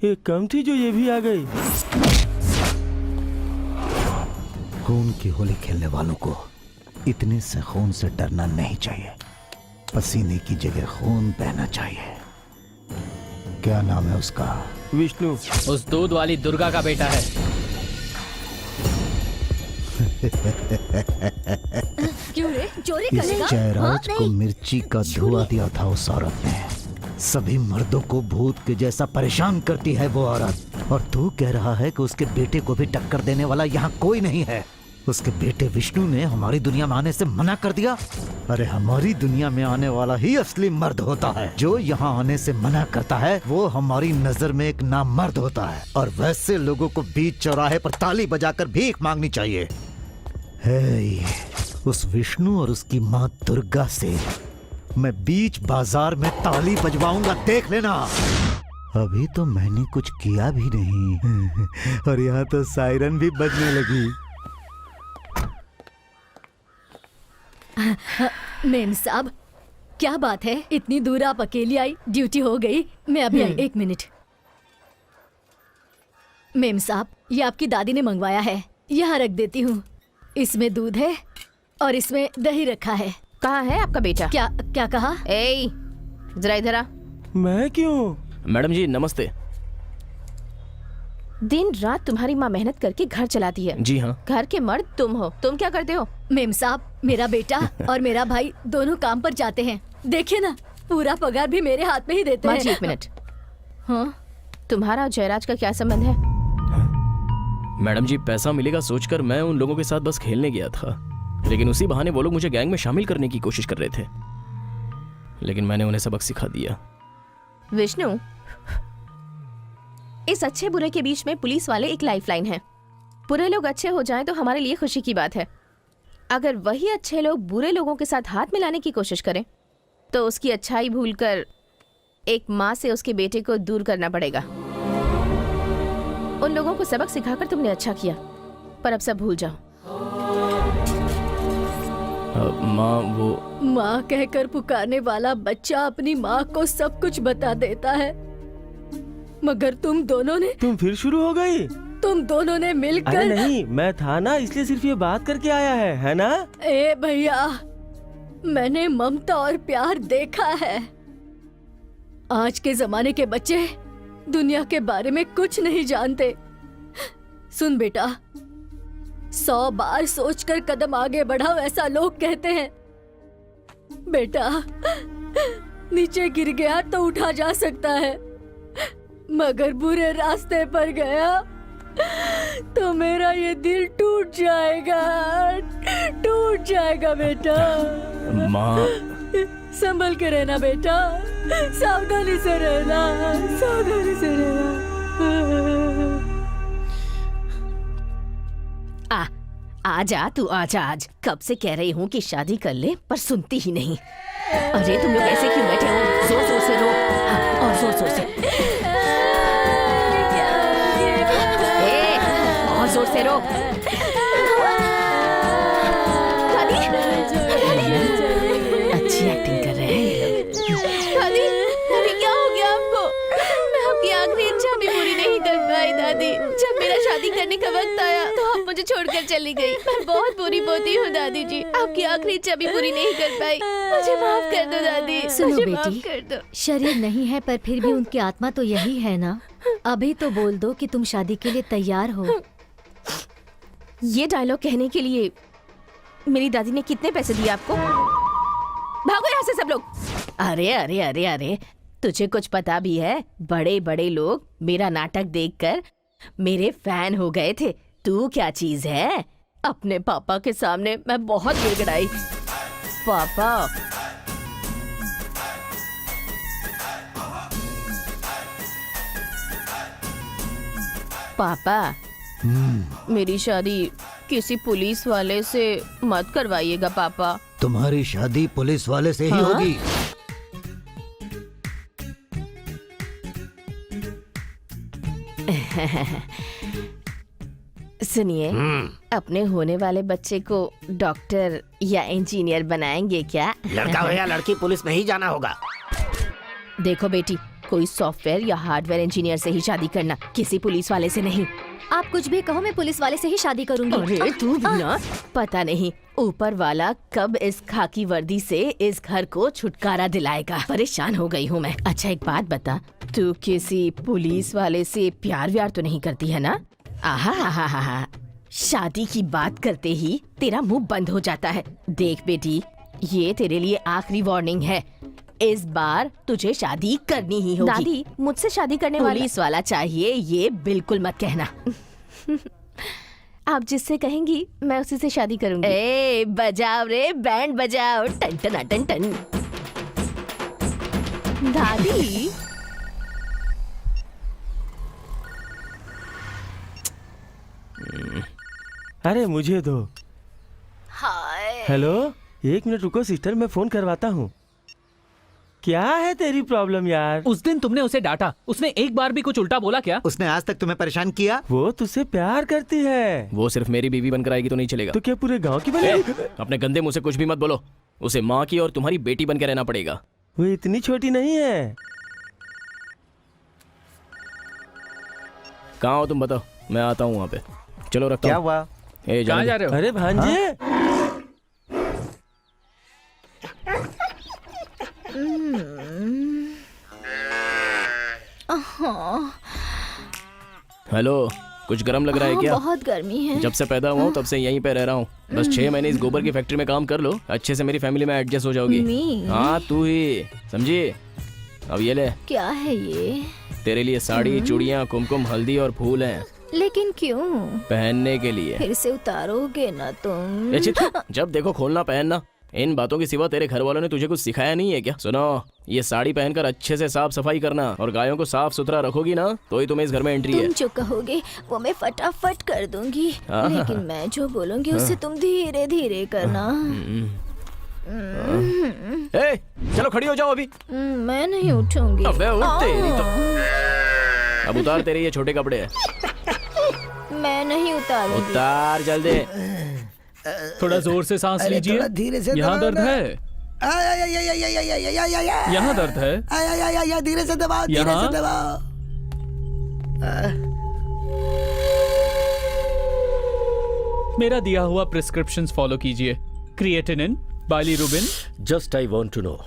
ये कम थी जो ये भी आ गई। खून की होली खेलने वालों को इतने से खून से डरना नहीं चाहिए। पसीने की जगह खून बहना चाहिए। क्या नाम है उसका? विष्णु। उस दूध वाली दुर्गा का बेटा है। क्यों रे, चोरी इस करेगा? जयराज को मिर्ची का धुआं दिया था उस औरत ने। सभी मर्दों को भूत के जैसा परेशान करती है वो औरत। और तू कह रहा है कि उसके बेटे को भी टक्कर देने वाला यहाँ कोई नहीं है। उसके बेटे विष्णु ने हमारी दुनिया में आने से मना कर दिया। अरे हमारी दुनिया में आने वाला ही असली मर्द होता है। जो यहाँ आने से मना करता है वो हमारी नजर में एक नामर्द होता है। और वैसे लोगों को बीच चौराहे पर ताली बजाकर भीख मांगनी चाहिए। हे, उस विष्णु और उसकी माँ दुर्गा से मैं बीच बाजार में ताली बजवाऊंगा, देख लेना। अभी तो मैंने कुछ किया भी नहीं और यहाँ तो सायरन भी बजने लगी। मेम साहब, क्या बात है, इतनी दूर आप अकेली आई? ड्यूटी हो गई? मैं अभी आई, 1 मिनट। मेम साहब, ये आपकी दादी ने मंगवाया है, यहाँ रख देती हूँ। इसमें दूध है और इसमें दही रखा है। कहाँ है आपका बेटा? क्या क्या कहा? ए, जरा इधर आ। मैं क्यों? मैडम जी नमस्ते। दिन रात तुम्हारी माँ मेहनत करके घर चलाती है। जी हाँ। घर के मर्द तुम हो, तुम क्या करते हो? मेम साहब, मेरा बेटा और मेरा भाई दोनों काम पर जाते हैं। देखिए ना, पूरा पगार भी मेरे हाथ में ही देते माँ जी हैं। 1 मिनट। हाँ, तुम्हारा और जयराज का क्या संबंध है? मैडम जी पैसा मिलेगा सोचकर मैं उन लोगों के साथ बस खेलने गया था, लेकिन उसी बहाने वो लोग मुझे गैंग में शामिल करने की कोशिश कर रहे थे, लेकिन मैंने उन्हें सबक सिखा दिया। विष्णु, इस अच्छे बुरे के बीच में पुलिस वाले एक लाइफलाइन है। बुरे लोग अच्छे हो जाएं तो हमारे लिए खुशी की बात है। अगर वही अच्छे लोग बुरे लोगों के साथ हाथ मिलाने की कोशिश करें तो उसकी अच्छाई भूलकर एक माँ से उसके बेटे को दूर करना पड़ेगा। उन लोगों को सबक सिखाकर तुमने अच्छा किया, पर अब सब भूल जाओ। माँ, वो माँ कहकर पुकारने वाला बच्चा अपनी माँ को सब कुछ बता देता है, मगर तुम दोनों ने शुरू हो गई। तुम दोनों ने मिलकर। अरे नहीं, मैं था ना, इसलिए सिर्फ ये बात करके आया है ना? ए भैया, मैंने ममता और प्यार देखा है। आज के जमाने के बच्चे दुनिया के बारे में कुछ नहीं जानते। सुन बेटा, 100 बार सोचकर कदम आगे बढ़ाओ, ऐसा लोग कहते हैं। बेटा, नीचे गिर गया तो उठा जा सकता है, मगर बुरे रास्ते पर गया तो मेरा ये दिल टूट जाएगा बेटा। माँ, संभल के रहना बेटा, सावधानी से रहना, सावधानी से रहना। आजा तू, आजा आज। कब से कह रही हूँ कि शादी कर ले, पर सुनती ही नहीं। अरे तुम लोग ऐसे क्यों बैठे हो? जोर जोर से रो। हाँ, और जोर जोर से। और जोर से रो। अच्छी एक्टिंग कर रहे हैं दादी। दादी क्या हो गया आपको? मैं आपकी आखिरी इच्छा भी पूरी नहीं कर पाई दादी। जब मेरा शादी करने का वक्त आया तो आप मुझे छोड़कर चली गई। मैं बहुत बुरी पोती हूँ दादी जी, आपकी आखिरी इच्छा भी पूरी नहीं कर पाई। मुझे माफ कर दो दादी। सुनो मुझे बेटी, माफ कर दो। शरीर नहीं है पर फिर भी उनकी आत्मा तो यही है ना। अभी तो बोल दो कि तुम शादी के लिए तैयार हो। ये डायलॉग कहने के लिए मेरी दादी ने कितने पैसे दिए आपको? भागो यहाँ से सब लोग। अरे अरे अरे अरे, तुझे कुछ पता भी है? बड़े बड़े लोग मेरा नाटक देखकर मेरे फैन हो गए थे। तू क्या चीज है? अपने पापा के सामने मैं बहुत गिड़गिड़ाई। पापा, पापा, मेरी शादी किसी पुलिस वाले से मत करवाइएगा पापा। तुम्हारी शादी पुलिस वाले से ही हाँ? होगी। सुनिए, अपने होने वाले बच्चे को डॉक्टर या इंजीनियर बनाएंगे क्या? लड़का हो या लड़की, पुलिस में ही जाना होगा। देखो बेटी, कोई सॉफ्टवेयर या हार्डवेयर इंजीनियर से ही शादी करना, किसी पुलिस वाले से नहीं। आप कुछ भी कहो, मैं पुलिस वाले से ही शादी करूंगी। अरे तू भी ना, पता नहीं ऊपर वाला कब इस खाकी वर्दी से इस घर को छुटकारा दिलाएगा। परेशान हो गई हूँ मैं। अच्छा एक बात बता, तू किसी पुलिस वाले से प्यार व्यार तो नहीं करती है ना? आहा, शादी की बात करते ही तेरा मुंह बंद हो जाता है। देख बेटी, ये तेरे लिए आखिरी वार्निंग है। इस बार तुझे शादी करनी ही होगी। दादी, मुझसे शादी करने वाला पुलिस वाला चाहिए, ये बिल्कुल मत कहना। आप जिससे कहेंगी मैं उसी से शादी करूंगी। ए, बजाओ रे, बैंड बजाओ, टन टन टन टन। दादी, अरे मुझे दो। हाय। हेलो, एक मिनट रुको सिस्टर, मैं फोन करवाता हूँ। क्या है तेरी प्रॉब्लम यार? उस दिन तुमने उसे डांटा, उसने एक बार भी कुछ उल्टा बोला क्या? उसने आज तक तुम्हें परेशान किया? वो तुझसे प्यार करती है। वो सिर्फ मेरी बीवी बनकर आएगी तो नहीं चलेगा। तो क्या पूरे गांव की बनेगी? अपने गंदे मुंह से कुछ भी मत बोलो। उसे माँ की और तुम्हारी बेटी बनकर रहना पड़ेगा। वो इतनी छोटी नहीं है। कहाँ हो तुम, बताओ, मैं आता हूँ वहाँ पे। चलो रखता क्या हूँ। हुआ? ए, कहाँ जा रहे हो? अरे भांजे, हेलो, कुछ गर्म लग रहा है क्या? बहुत गर्मी है। जब से पैदा हुआ हूँ तब से यहीं पे रह रहा हूँ। बस 6 महीने इस गोबर की फैक्ट्री में काम कर लो, अच्छे से मेरी फैमिली में एडजस्ट हो जाओगी। हाँ तू ही समझी। अब ये ले, क्या है ये? तेरे लिए साड़ी, चूड़ियाँ, कुमकुम, हल्दी और फूल हैं। लेकिन क्यों? पहनने के लिए। फिर से उतारोगे ना तुम? ए चित, जब देखो खोलना पहनना। इन बातों के सिवा तेरे घर वालों ने तुझे कुछ सिखाया नहीं है क्या? सुनो, ये साड़ी पहनकर अच्छे से साफ सफाई करना और गायों को साफ सुथरा रखोगी ना तो ही तुम्हें इस घर में एंट्री है। तुम जो कहोगे वो मैं फटाफट कर दूंगी, लेकिन मैं जो बोलूंगी उसे तुम धीरे धीरे करना। ए, चलो खड़ी हो जाओ अभी। मैं नहीं उठूंगी। अबे उठ तेरी तो। अब उतार तेरे ये छोटे कपड़े हैं। मैं नहीं उतारूंगी। उतार जल्दी। थोड़ा जोर से सांस लीजिए। धीरे से यहाँ दबाओ दर्द ना। है, यहाँ दर्द है, धीरे से दबाओ, धीरे यहाँ? से दबाओ। मेरा दिया हुआ प्रिस्क्रिप्शंस फॉलो कीजिए। Creatinine, bilirubin. Just I want to know,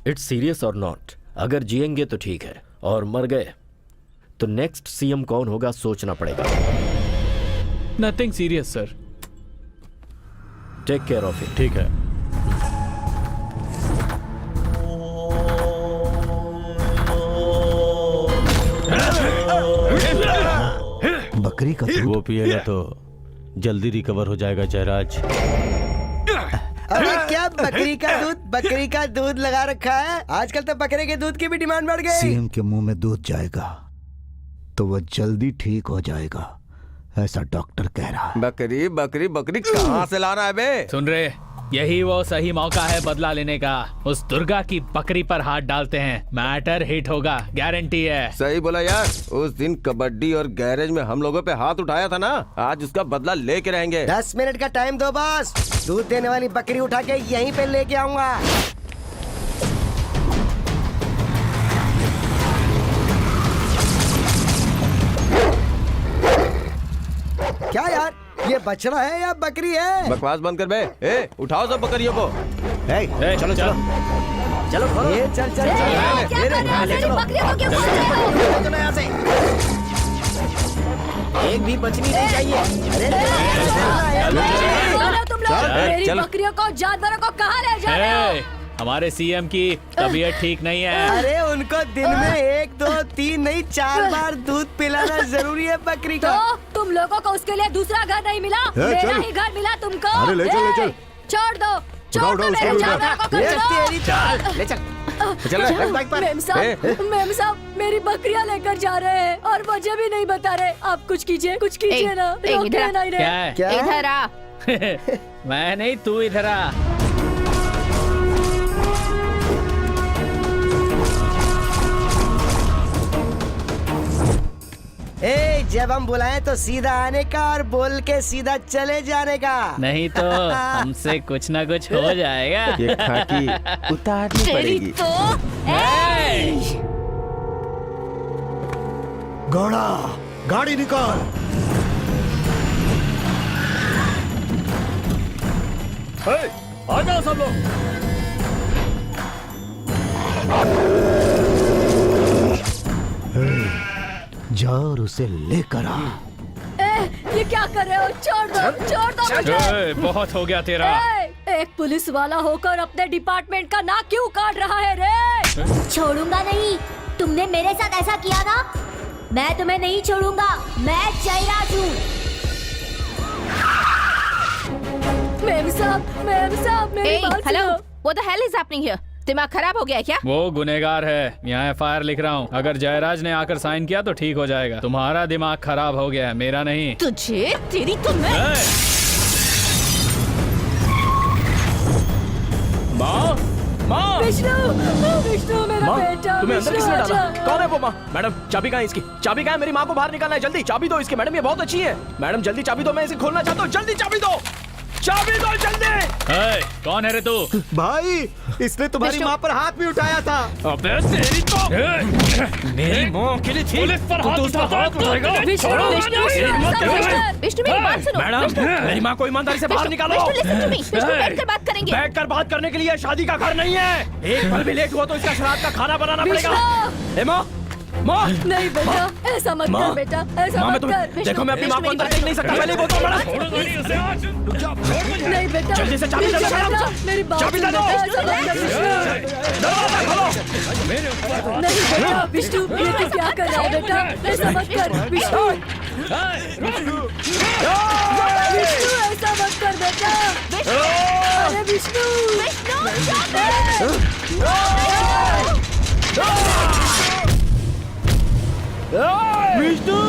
it's serious और नॉट। अगर जिएंगे तो ठीक है, और मर गए तो नेक्स्ट सीएम कौन होगा सोचना पड़ेगा। Nothing serious sir. Take care of it. ठीक है। बकरी का दूध। वो पिएगा तो जल्दी रिकवर हो जाएगा जयराज। अरे क्या बकरी का दूध लगा रखा है? आजकल तो बकरे के दूध की भी डिमांड बढ़ गई। सीएम के मुंह में दूध जाएगा तो वह जल्दी ठीक हो जाएगा, ऐसा डॉक्टर कह रहा है। बकरी बकरी बकरी कहाँ से ला रहा है बे? सुन रहे, यही वो सही मौका है बदला लेने का। उस दुर्गा की बकरी पर हाथ डालते हैं, मैटर हिट होगा, गारंटी है। सही बोला यार, उस दिन कबड्डी और गैरेज में हम लोगों पे हाथ उठाया था ना, आज उसका बदला लेके रहेंगे। 10 मिनट का टाइम दो बस, दूध देने वाली बकरी उठा के यहीं पे लेके आऊंगा। क्या यार, ये बछड़ा है या बकरी है? बकवास बंद कर बे। ए, उठाओ सब बकरियों को। चलो चलो चलो खोलो। ये चल चल चल, क्या कर रहे हो? मेरी बकरियों को क्यों खोल रहे हो? चलो यहाँ से, एक भी बचनी नहीं चाहिए। कौन हो तुम लोग? मेरी चलो। बकरियों को, जानवरों को कहाँ ले जा रहे हो? हमारे सीएम की तबीयत ठीक नहीं है। अरे उनको दिन में 1 2 3 नहीं 4 बार दूध पिलाना जरूरी है बकरी तो का। तुम लोगों को उसके लिए दूसरा घर नहीं मिला, मेरा ही घर मिला तुमको। अरे ले चल, ले चल। छोड़ दो, छोड़ दो मेरे चादर को, ये खींच तेरी लो। चाल ले चल चल रख बाइक पर। मेम साहब मेरी बकरियां लेकर जा रहे हैं और मुझे भी नहीं बता रहे। आप कुछ कीजिए ना, रोकिए ना इन्हें। क्या है? क्या इधर आ। मैं नहीं, तू इधर आ। जब हम बुलाएं तो सीधा आने का और बोल के सीधा चले जाने का। नहीं तो हमसे कुछ ना कुछ हो जाएगा। ये खाकी उतारनी तेरी पड़ेगी। तो घोड़ा, गाड़ी निकाल। आ जाओ सब लोग। जा और उसे लेकर आ। ये क्या कर रहे हो? छोड़ दो मुझे। बहुत हो गया तेरा। एक पुलिस वाला होकर अपने डिपार्टमेंट का नाक क्यों काट रहा है रे? छोड़ूंगा नहीं। तुमने मेरे साथ ऐसा किया ना, मैं तुम्हें नहीं छोड़ूंगा। मैं जयराज हूँ। मेम साहब मेरी बात हेलो, सुनो। What the hell is happening here? दिमाग खराब हो गया है क्या? वो गुनेगार है, यहाँ एफआईआर लिख रहा हूँ। अगर जयराज ने आकर साइन किया तो ठीक हो जाएगा। तुम्हारा दिमाग खराब हो गया है, मेरा नहीं। तुझे तेरी तो मैं। माँ, विष्णु मेरा बेटा। तुम्हें अंदर किसने विष्णु, डाला? आजा। कौन है वो माँ? मैडम चाबी कहाँ है इसकी? चाबी कहाँ है? मेरी माँ को बाहर निकालना है, जल्दी चाबी दो इसकी। मैडम ये बहुत अच्छी है। मैडम जल्दी चाबी दो, मैं इसे खोलना चाहता हूँ। जल्दी चाबी दो, चाबी दो जल्दी। कौन है रे तू? भाई इसने तुम्हारी विष्णु। माँ पर हाथ भी उठाया था। अबे तेरी तो मेरी माँ के लिए थी। पुलिस पर हाथ उठाएगा? विष्णु मेरी बात सुनो। मैडम मेरी माँ को ईमानदारी से बाहर निकालो। Vishnu listen to me। Vishnu बैठकर बात करेंगे। बैठकर बात करने के लिए शादी का घर नहीं है। एक पल भी लेट हुआ तो इसका श्राद्ध का खाना बनाना पड़ेगा। ए माँ, माँ नहीं बेटा, ऐसा मत कर बेटा, ऐसा माँ, मैं मत तुम्हें कर। देखो, मैं अपनी माँ को अंदर देख नहीं सकता। पहले बोलता हूँ मैडम। नहीं बेटा, जल्दी से चाबी दे दो मैडम। मेरी बात चाबी दे दो। सुनो, ऐसा मत कर विष्णु। दरवाजा खोलो। नहीं बेटा, विष्णु ये तू क्या कर रहा है बेटा? ऐसा मत कर विष्णु। विष्णु ऐसा मत कर बेटा। अरे विष्णु। विष्णु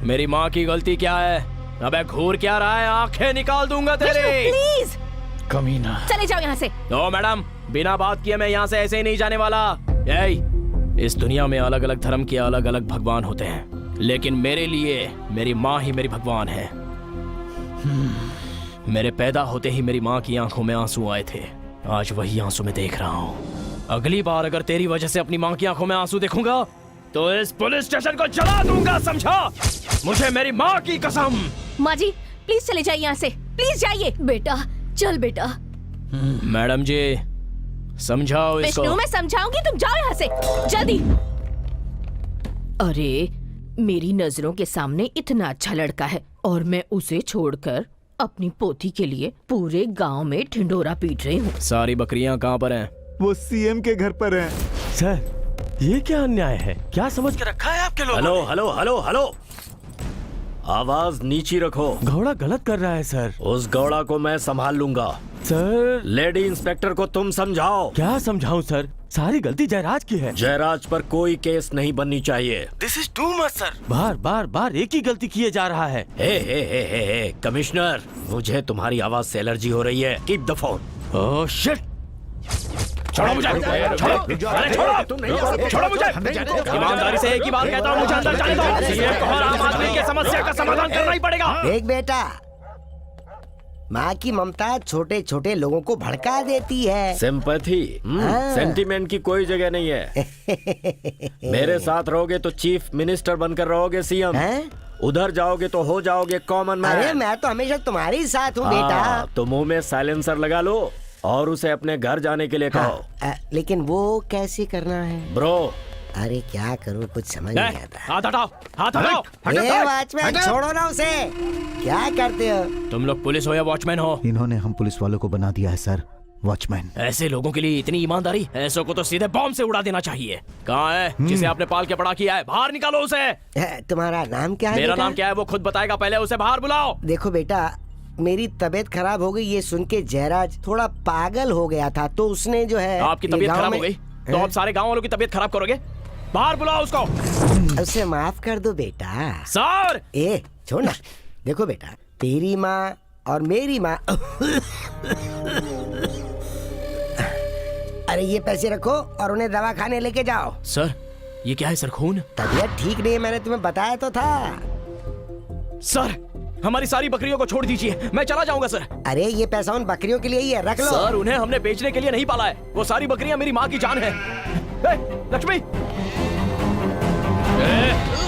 मेरी माँ की गलती क्या है? अबे घूर क्या रहा है? आंखें निकाल दूंगा तेरे। प्लीज कमीना। चले जाओ यहाँ से। नो मैडम, बिना बात किए मैं यहाँ से ऐसे ही नहीं जाने वाला। इस दुनिया में अलग अलग धर्म के अलग अलग भगवान होते हैं, लेकिन मेरे लिए मेरी माँ ही मेरी भगवान है। मेरे पैदा होते ही मेरी माँ की आंखों में आंसू आए थे। आज वही आंसू मैं देख रहा हूँ। अगली बार अगर तेरी वजह से अपनी माँ की आंखों में आंसू देखूंगा तो इस पुलिस स्टेशन को जला दूंगा, समझा? मुझे मेरी माँ की कसम। माँ जी प्लीज चले जाइए यहाँ से, प्लीज जाइए। बेटा चल बेटा। मैडम जी समझाओ इसको। विष्णु मैं समझाऊंगी, तुम जाओ यहाँ से जल्दी। अरे मेरी नजरों के सामने इतना अच्छा लड़का है और मैं उसे छोड़कर अपनी पोती के लिए पूरे गांव में ढिंडोरा पीट रही हूँ। सारी बकरियां कहाँ पर हैं? वो सीएम के घर पर है। सर ये क्या अन्याय है? क्या समझ के रखा है आपके लोगों हेलो ने? हेलो हेलो हेलो, आवाज नीची रखो। घोड़ा गलत कर रहा है सर। उस गौड़ा को मैं संभाल लूंगा। सर लेडी इंस्पेक्टर को तुम समझाओ। क्या समझाऊं सर? सारी गलती जयराज की है। जयराज पर कोई केस नहीं बननी चाहिए। This is too much sir. बार बार एक ही गलती किए जा रहा है। हे कमिश्नर, मुझे तुम्हारी आवाज से एलर्जी हो रही है। Keep the phone. Oh shit. छोड़ो मुझे, छोड़ो, अरे छोड़ो मुझे। ईमानदारी से एक ही बार कहता हूँ, मुझे अंदर जाने दो। सीएम को हर आम आदमी की समस्या का समाधान करना ही पड़ेगा। देख बेटा, माँ की ममता छोटे छोटे लोगों को भड़का देती है। सिंपैथी, सेंटिमेंट की कोई जगह नहीं है। मेरे साथ रहोगे तो चीफ मिनिस्टर बनकर रहोगे सीएम। उधर जाओगे तो हो जाओगे कॉमन मैन। अरे मैं तो हमेशा तुम्हारे साथ हूँ बेटा। तो मुंह में साइलेंसर लगा लो। और उसे अपने घर जाने के लिए कहो। लेकिन वो कैसे करना है ब्रो? अरे क्या करूं, कुछ समझ नहीं आता। हाथ हटाओ, हाथ हटाओ। ए वॉचमैन, छोड़ो ना उसे। क्या करते हो? तुम लोग पुलिस हो या वॉचमैन हो? इन्होंने हम पुलिस वालों को बना दिया है सर, वॉचमैन। ऐसे लोगों के लिए इतनी ईमानदारी? ऐसों को तो सीधे बॉम्ब से उड़ा देना चाहिए। कहाँ है जिसे आपने पाल के बड़ा किया है? बाहर निकालो उसे। तुम्हारा नाम क्या है? मेरा नाम क्या है वो खुद बताएगा, पहले उसे बाहर बुलाओ। देखो बेटा, मेरी तबीयत खराब हो गई ये सुन के जयराज थोड़ा पागल हो गया था, तो उसने जो है आपकी तबीयत खराब हो गई तो आप सारे गांव वालों की तबीयत खराब करोगे? बाहर बुलाओ उसको। उसे माफ कर दो बेटा। सर ए छोड़ ना। देखो बेटा, तेरी माँ और मेरी माँ अरे ये पैसे रखो और उन्हें दवा खाने लेके जाओ। सर ये क्या है सर? खून? तबीयत ठीक नहीं है, मैंने तुम्हें बताया तो था। सर हमारी सारी बकरियों को छोड़ दीजिए, मैं चला जाऊंगा सर। अरे ये पैसा उन बकरियों के लिए ही है, रख लो। सर उन्हें हमने बेचने के लिए नहीं पाला है, वो सारी बकरियां मेरी माँ की जान है। लक्ष्मी,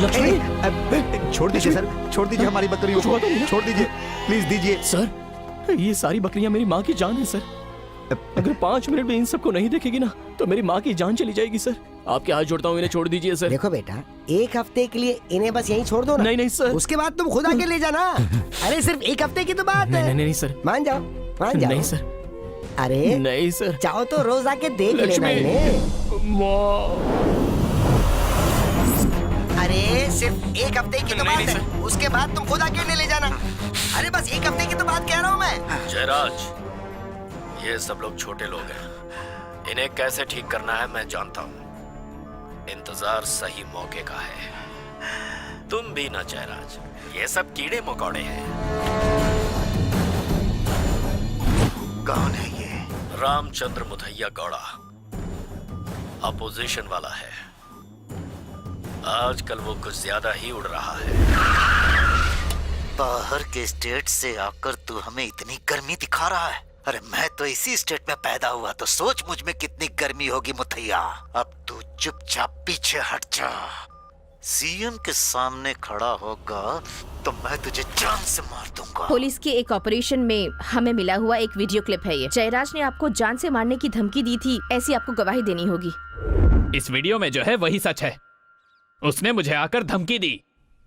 लक्ष्मी छोड़ दीजिए सर, छोड़ दीजिए हमारी बकरियों को, छोड़ दीजिए प्लीज, दीजिए। सर ये सारी बकरियां मेरी माँ की जान है सर। अगर 5 मिनट में इन सबको नहीं देखेगी ना तो मेरी माँ की जान चली जाएगी सर। आपके हाथ जोड़ता हूँ, इन्हें छोड़ दीजिए सर। देखो बेटा, 1 हफ्ते के लिए इन्हें बस यहीं छोड़ दो ना। नहीं नहीं सर, उसके बाद तुम खुद आके ले जाना। अरे सिर्फ 1 हफ्ते की तो बात है। नहीं नहीं सर, मान जाओ, मान जाओ। नहीं सर, अरे नहीं सर, चाहो तो रोज आके देख लेना इन्हें। अरे सिर्फ 1 हफ्ते की तो बात है, उसके बाद तुम खुद आके ले जाना। अरे बस 1 हफ्ते की तो बात कह रहा हूँ मैं। जयराज, ये सब लोग छोटे लोग हैं, इन्हें कैसे ठीक करना है मैं जानता हूँ। इंतजार सही मौके का है। तुम भी ना जयराज, ये सब कीड़े मकोड़े हैं। कौन है ये? रामचंद्र मुथैया गौड़ा, अपोजिशन वाला है। आजकल वो कुछ ज्यादा ही उड़ रहा है। बाहर के स्टेट से आकर तू हमें इतनी गर्मी दिखा रहा है? अरे मैं तो इसी स्टेट में पैदा हुआ, तो सोच मुझ में कितनी गर्मी होगी मुथैया। अब तू चुपचाप पीछे हट जा। सीएम के सामने खड़ा होगा तो मैं तुझे जान से मार दूंगा। पुलिस के एक ऑपरेशन में हमें मिला हुआ एक वीडियो क्लिप है ये। जयराज ने आपको जान से मारने की धमकी दी थी, ऐसी आपको गवाही देनी होगी। इस वीडियो में जो है वही सच है। उसने मुझे आकर धमकी दी,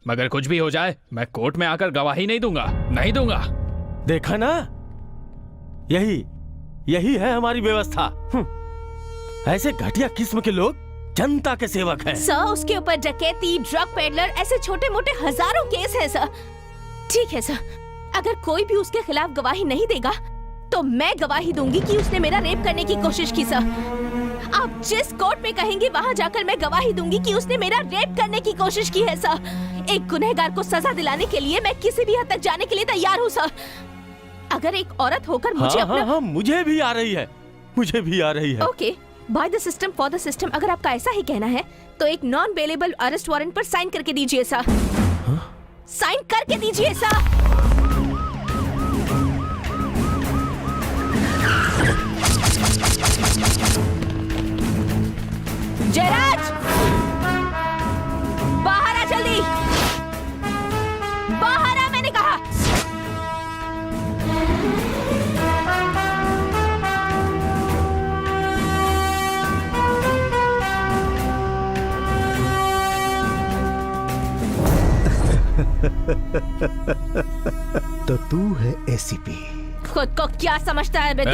मगर कुछ भी हो जाए मैं कोर्ट में आकर गवाही नहीं दूंगा, नहीं दूंगा। देखा ना, यही है हमारी व्यवस्था। ऐसे घटिया किस्म के लोग जनता के सेवक हैं। सर उसके ऊपर डकैती, ड्रग पेडलर, ऐसे छोटे मोटे हजारों केस हैं सर। ठीक है सर, अगर कोई भी उसके खिलाफ गवाही नहीं देगा तो मैं गवाही दूंगी कि उसने मेरा रेप करने की कोशिश की सर। आप जिस कोर्ट में कहेंगे वहाँ जाकर मैं गवाही दूंगी कि उसने मेरा रेप करने की कोशिश की है सर। एक गुनहगार को सजा दिलाने के लिए मैं किसी भी हद तक जाने के लिए तैयार हूँ सर। अगर एक औरत होकर मुझे अपना... मुझे भी आ रही है। Okay, by the system for the system, अगर आपका ऐसा ही कहना है तो एक नॉन बेलेबल अरेस्ट वारंट पर साइन करके दीजिए सर। साइन करके दीजिए सर। जयराज, बाहर आ जल्दी, बाहर आ मैंने कहा। तो तू है एसीपी। खुद को क्या समझता है बे तू?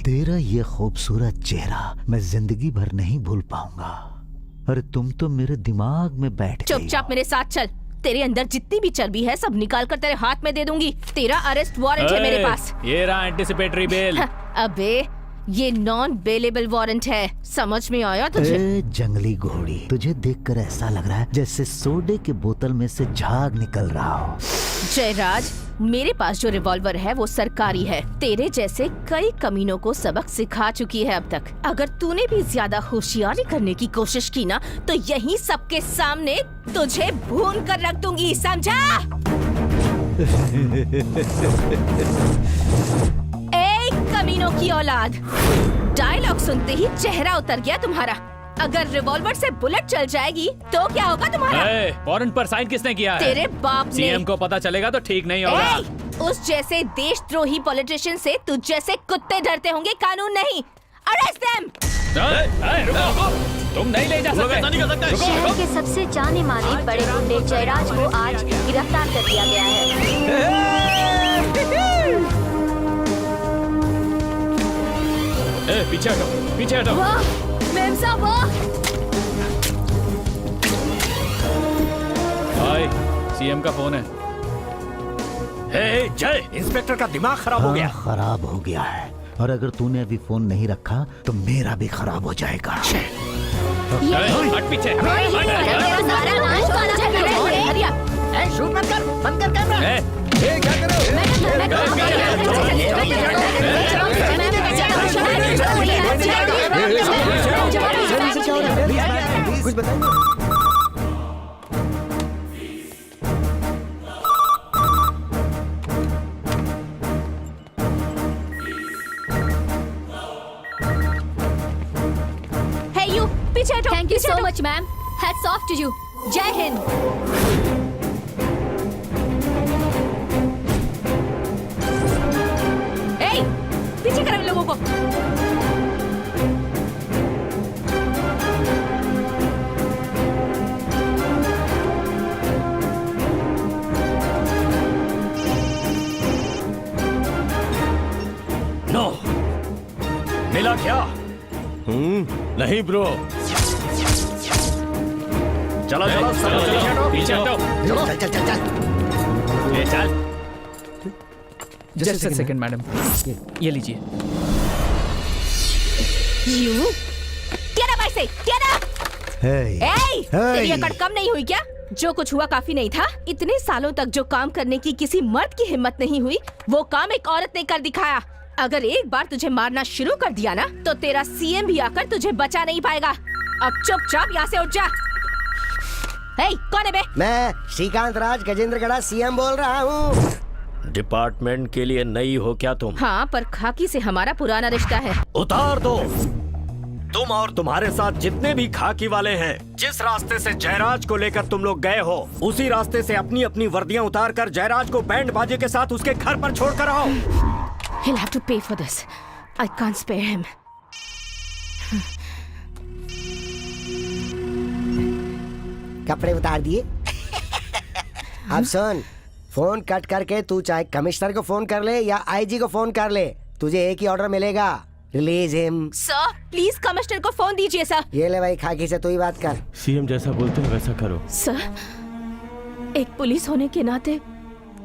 तेरा ये खूबसूरत चेहरा मैं जिंदगी भर नहीं भूल पाऊंगा। अरे तुम तो मेरे दिमाग में बैठ गई चुपचाप मेरे साथ चल। तेरे अंदर जितनी भी चर्बी है सब निकाल कर तेरे हाथ में दे दूंगी। तेरा अरेस्ट वारंट है मेरे पास। ये रहा एंटिसिपेटरी बेल। अबे ये नॉन बेलेबल वारंट है, समझ में आया तुझे? जंगली घोड़ी, तुझे देखकर ऐसा लग रहा है जैसे सोडे के बोतल में से झाग निकल रहा हो। जयराज, मेरे पास जो रिवॉल्वर है वो सरकारी है। तेरे जैसे कई कमीनों को सबक सिखा चुकी है अब तक। अगर तूने भी ज्यादा होशियारी करने की कोशिश की ना तो यहीं सबके सामने तुझे भून कर रख दूंगी, समझा? कमीनों की औलाद, डायलॉग सुनते ही चेहरा उतर गया तुम्हारा। अगर रिवॉल्वर से बुलेट चल जाएगी तो क्या होगा तुम्हारा? वारंट पर साइन किसने किया है? तेरे बाप ने। सीएम को पता चलेगा तो ठीक नहीं होगा। उस जैसे देशद्रोही पॉलिटिशियन से तुझ जैसे कुत्ते डरते होंगे, कानून नहीं। Arrest them. रुको, तुम नहीं ले जा सकते। शहर के सबसे जाने माने बड़े गुंडे जयराज को आज गिरफ्तार कर लिया गया है। पीछे हटो, पीछे हटो। मेम साहब वाह! भाई, सीएम का फोन है। जय, इंस्पेक्टर का दिमाग खराब हो गया। खराब हो गया है, और अगर तूने अभी फोन नहीं रखा तो मेरा भी खराब हो जाएगा। हट पीछे। शूट मत कर, बंद कर कैमरा। क्या करो? कुछ बताइए। Thank you so much ma'am. Hats off to you. जय हिंद। पीछे करो इन लोगों को। नो, मिला क्या? नहीं ब्रो। चलो पीछे हटो। चल। जस्ट सेकंड मैडम, ये लीजिए। भाई से तेरी अकड़ कम नहीं हुई क्या? जो कुछ हुआ काफी नहीं था? इतने सालों तक जो काम करने की किसी मर्द की हिम्मत नहीं हुई, वो काम एक औरत ने कर दिखाया। अगर एक बार तुझे मारना शुरू कर दिया ना, तो तेरा सीएम भी आकर तुझे बचा नहीं पाएगा। अब चुपचाप यहाँ से उठ जा। कौन है बे? मैं श्रीकांत राज गजेंद्रगढ़ा सीएम बोल रहा हूँ। डिपार्टमेंट के लिए नई हो क्या तुम? हाँ, पर खाकी से हमारा पुराना रिश्ता है। उतार दो। तुम और तुम्हारे साथ जितने भी खाकी वाले हैं, जिस रास्ते से जयराज को लेकर तुम लोग गए हो, उसी रास्ते से अपनी अपनी वर्दियां उतार कर जयराज को बैंड बाजे के साथ उसके घर पर छोड़ कर आओ। He'll have to pay for this. I can't spare him. कपड़े उतार दिए। अब सुन, फोन कट करके तू चाहे कमिश्नर को फोन कर ले या आईजी को फोन कर ले, तुझे एक ही ऑर्डर मिलेगा, release him. Sir, please commissioner को फोन दीजिए सर। ये ले भाई, खाकी से तू ही बात कर। सीएम जैसा बोलते हैं वैसा करो। सर, एक पुलिस होने के नाते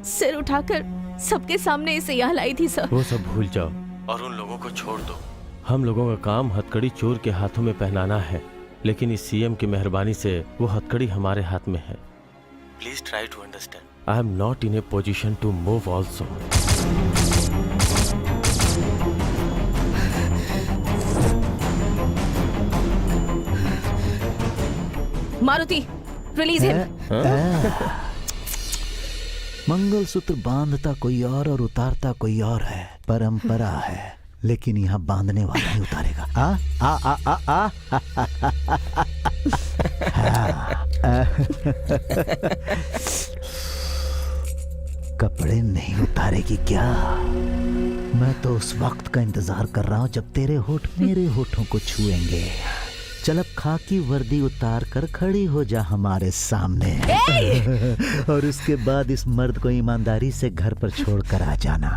सिर उठाकर सबके सामने इसे यहाँ लाई थी सर। वो सब भूल जाओ और उन लोगों को छोड़ दो। हम लोगों का काम हथकड़ी चोर के हाथों में पहनाना है, लेकिन इस सीएम की मेहरबानी से वो हथकड़ी हमारे हाथ में है। Please try to understand. I am not in a position to move also. Maruti, release him. Mangalsutra बांधता कोई और उतारता कोई और है, परंपरा है, लेकिन यहाँ बांधने वाला ही उतारेगा। कपड़े नहीं उतारेगी क्या? मैं तो उस वक्त का इंतजार कर रहा हूँ जब तेरे होठ मेरे होठों को छुएंगे। चल अब खाकी वर्दी उतार कर खड़ी हो जा हमारे सामने। और उसके बाद इस मर्द को ईमानदारी से घर पर छोड़कर आ जाना।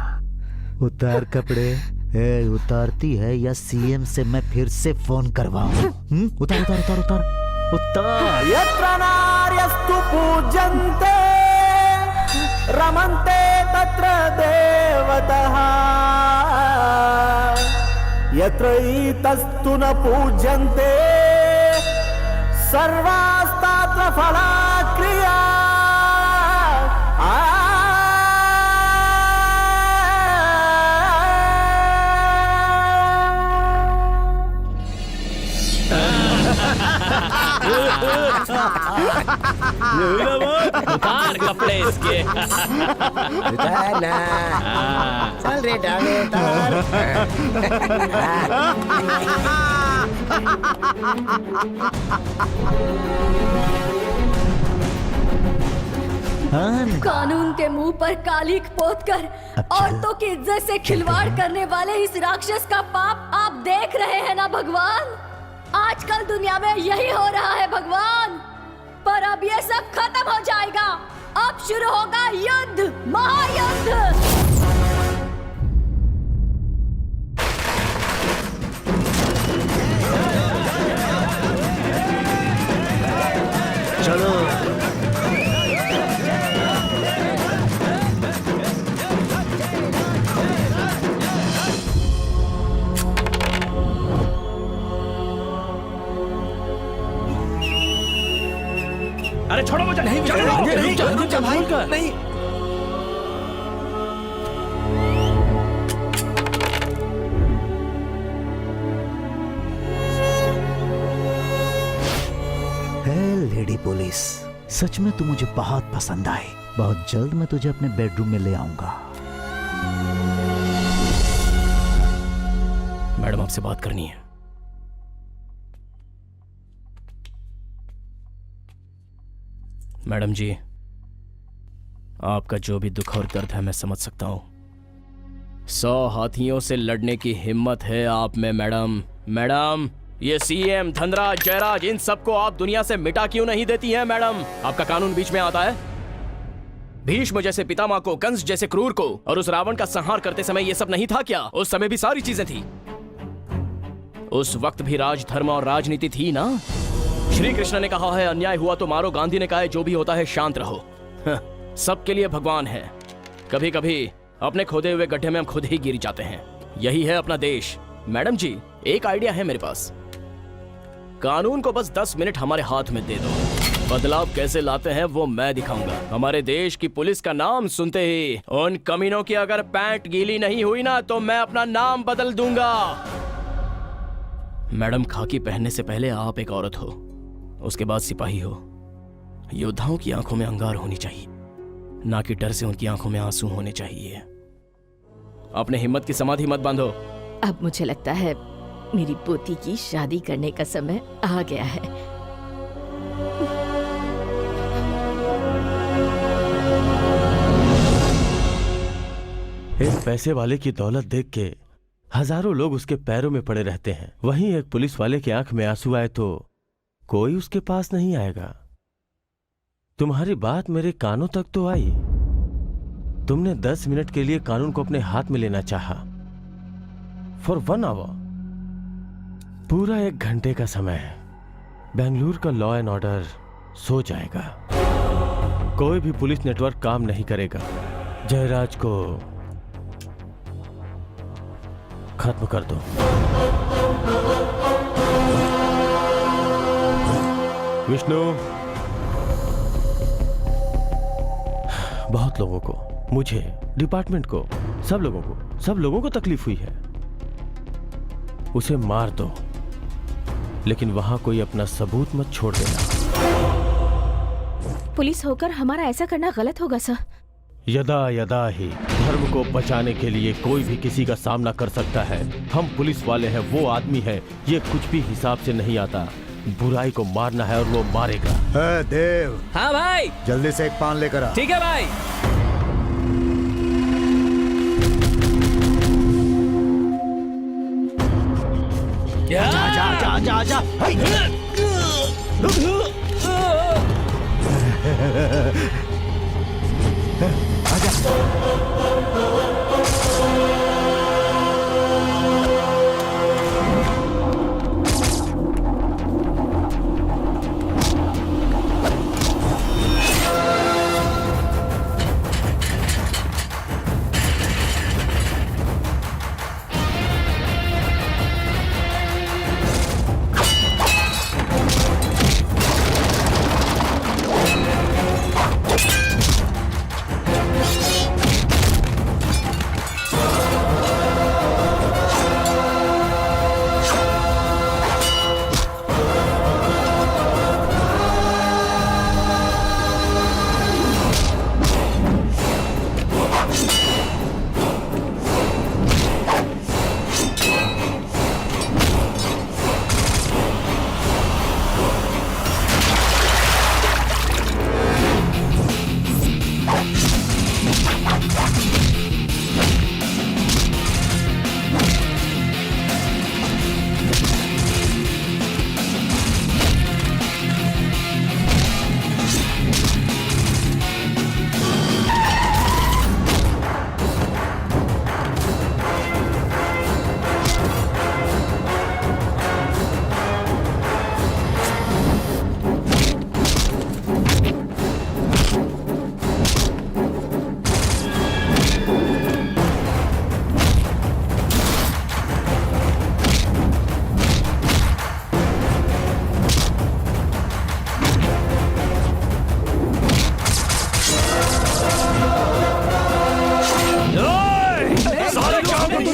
उतार कपड़े। उतारती है या सीएम से मैं फिर से फोन करवाऊं? उतार उतार उतार उतार उतार। यत्र नार्यस्तु पूज्यन्ते रमन्ते तत्र देवतः यत्र तस्तु न पूज्यन्ते सर्वास्तात्र फलाक्रिया। उतार कपड़े इसके। उतार ना। चल रे डाले उतार। हाँ, कानून के मुंह पर कालिक पोतकर औरतों की इज्जत से खिलवाड़ करने वाले इस राक्षस का पाप आप देख रहे हैं ना भगवान। आजकल दुनिया में यही हो रहा है भगवान, पर अब ये सब खत्म हो जाएगा। अब शुरू होगा युद्ध, महायुद्ध। चलो अरे छोड़ो मुझे। नहीं नहीं लेडी पुलिस, सच में तू मुझे बहुत पसंद आई। बहुत जल्द मैं तुझे अपने बेडरूम में ले आऊंगा। मैडम आपसे बात करनी है। मैडम जी, आपका जो भी दुख और दर्द है मैं समझ सकता हूं। 100 हाथियों से लड़ने की हिम्मत है आप में मैडम। मैडम, ये सीएम, धनराज, जयराज, इन सबको आप दुनिया से मिटा क्यों नहीं देती हैं मैडम? आपका कानून बीच में आता है। भीष्म जैसे पितामह को, कंस जैसे क्रूर को और उस रावण का संहार करते समय ये सब नहीं था क्या? उस समय भी सारी चीजें थी। उस वक्त भी राज, धर्म और राजनीति थी ना? श्री कृष्ण ने कहा है अन्याय हुआ तो मारो, गांधी ने कहा है जो भी होता है शांत रहो। सबके लिए भगवान है। कभी कभी अपने खोदे हुए गड्ढे में हम खुद ही गिर जाते हैं। यही है अपना देश। मैडम जी, एक आइडिया है मेरे पास। कानून को बस 10 मिनट हमारे हाथ में दे दो। बदलाव कैसे लाते हैं वो मैं दिखाऊंगा। हमारे देश की पुलिस का नाम सुनते ही उन कमीनों की अगर पैंट गीली नहीं हुई ना तो मैं अपना नाम बदल दूंगा। मैडम, खाकी पहनने से पहले आप एक औरत हो, उसके बाद सिपाही हो। योद्धाओं की आंखों में अंगार होनी चाहिए, ना कि डर से उनकी आंखों में आंसू होने चाहिए। अपने हिम्मत की समाधि मत बांधो। अब मुझे लगता है मेरी पोती की शादी करने का समय आ गया है। एक पैसे वाले की दौलत देख के हजारों लोग उसके पैरों में पड़े रहते हैं। वहीं एक पुलिस वाले की आंख में आंसू आए तो कोई उसके पास नहीं आएगा। तुम्हारी बात मेरे कानों तक तो आई। तुमने 10 मिनट के लिए कानून को अपने हाथ में लेना चाहा। फॉर 1 आवर, पूरा 1 घंटे का समय बेंगलुरु का लॉ एंड ऑर्डर सो जाएगा। कोई भी पुलिस नेटवर्क काम नहीं करेगा। जयराज को खत्म कर दो। विष्णु, बहुत लोगों को, मुझे, डिपार्टमेंट को, सब लोगों को तकलीफ हुई है। उसे मार दो, लेकिन वहां कोई अपना सबूत मत छोड़ देना। पुलिस होकर हमारा ऐसा करना गलत होगा सर। यदा यदा ही धर्म को बचाने के लिए कोई भी किसी का सामना कर सकता है। हम पुलिस वाले हैं, वो आदमी है, ये कुछ भी हिसाब से नहीं आता। बुराई को मारना है और वो मारेगा। देव। हाँ भाई, जल्दी से एक पान लेकर आ। ठीक है भाई। जा जा जा जा जा।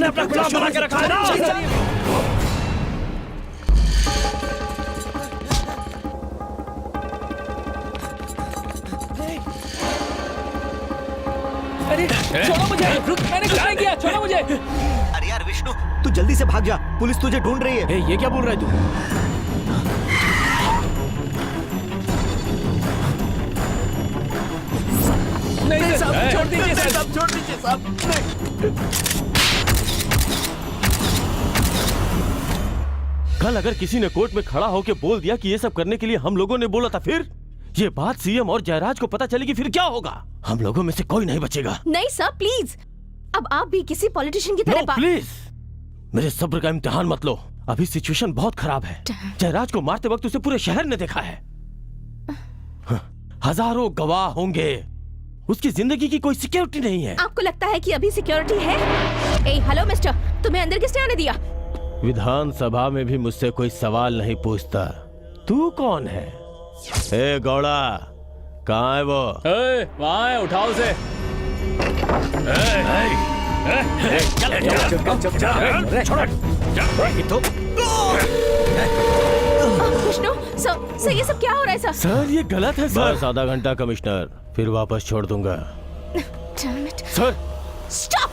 तुमने अपना गुलाम बना के रखा है ना। अरे छोड़ो मुझे, मैंने कुछ नहीं किया, छोड़ो मुझे। अरे यार विष्णु, तू जल्दी से भाग जा, पुलिस तुझे ढूंढ रही है। ये क्या बोल रहा है तू? नहीं साहब, छोड़ दीजिए साहब, छोड़ दीजिए साहब। कल अगर किसी ने कोर्ट में खड़ा होकर बोल दिया कि ये सब करने के लिए हम लोगों ने बोला था, फिर ये बात सीएम और जयराज को पता चलेगी, फिर क्या होगा? हम लोगों में से कोई नहीं बचेगा। नहीं सर प्लीज, अब आप भी किसी पॉलिटिशियन की तरह प्लीज, मेरे सब्र का इम्तिहान मत लो। अभी सिचुएशन बहुत खराब है। जयराज को मारते वक्त उसे पूरे शहर ने देखा है। हजारों गवाह होंगे। उसकी जिंदगी की कोई सिक्योरिटी नहीं है। आपको लगता है कि अभी सिक्योरिटी है? ए हेलो मिस्टर, तुम्हें अंदर किसने आने दिया? विधानसभा में भी मुझसे कोई सवाल नहीं पूछता। तू कौन है? ए गौड़ा, कहाँ है वो? वहाँ है, उठाओ उसे। विष्णु, सर ये सब क्या हो रहा है सर? सर ये गलत है सर। बस आधा घंटा कमिश्नर, फिर वापस छोड़ दूंगा। Sir stop.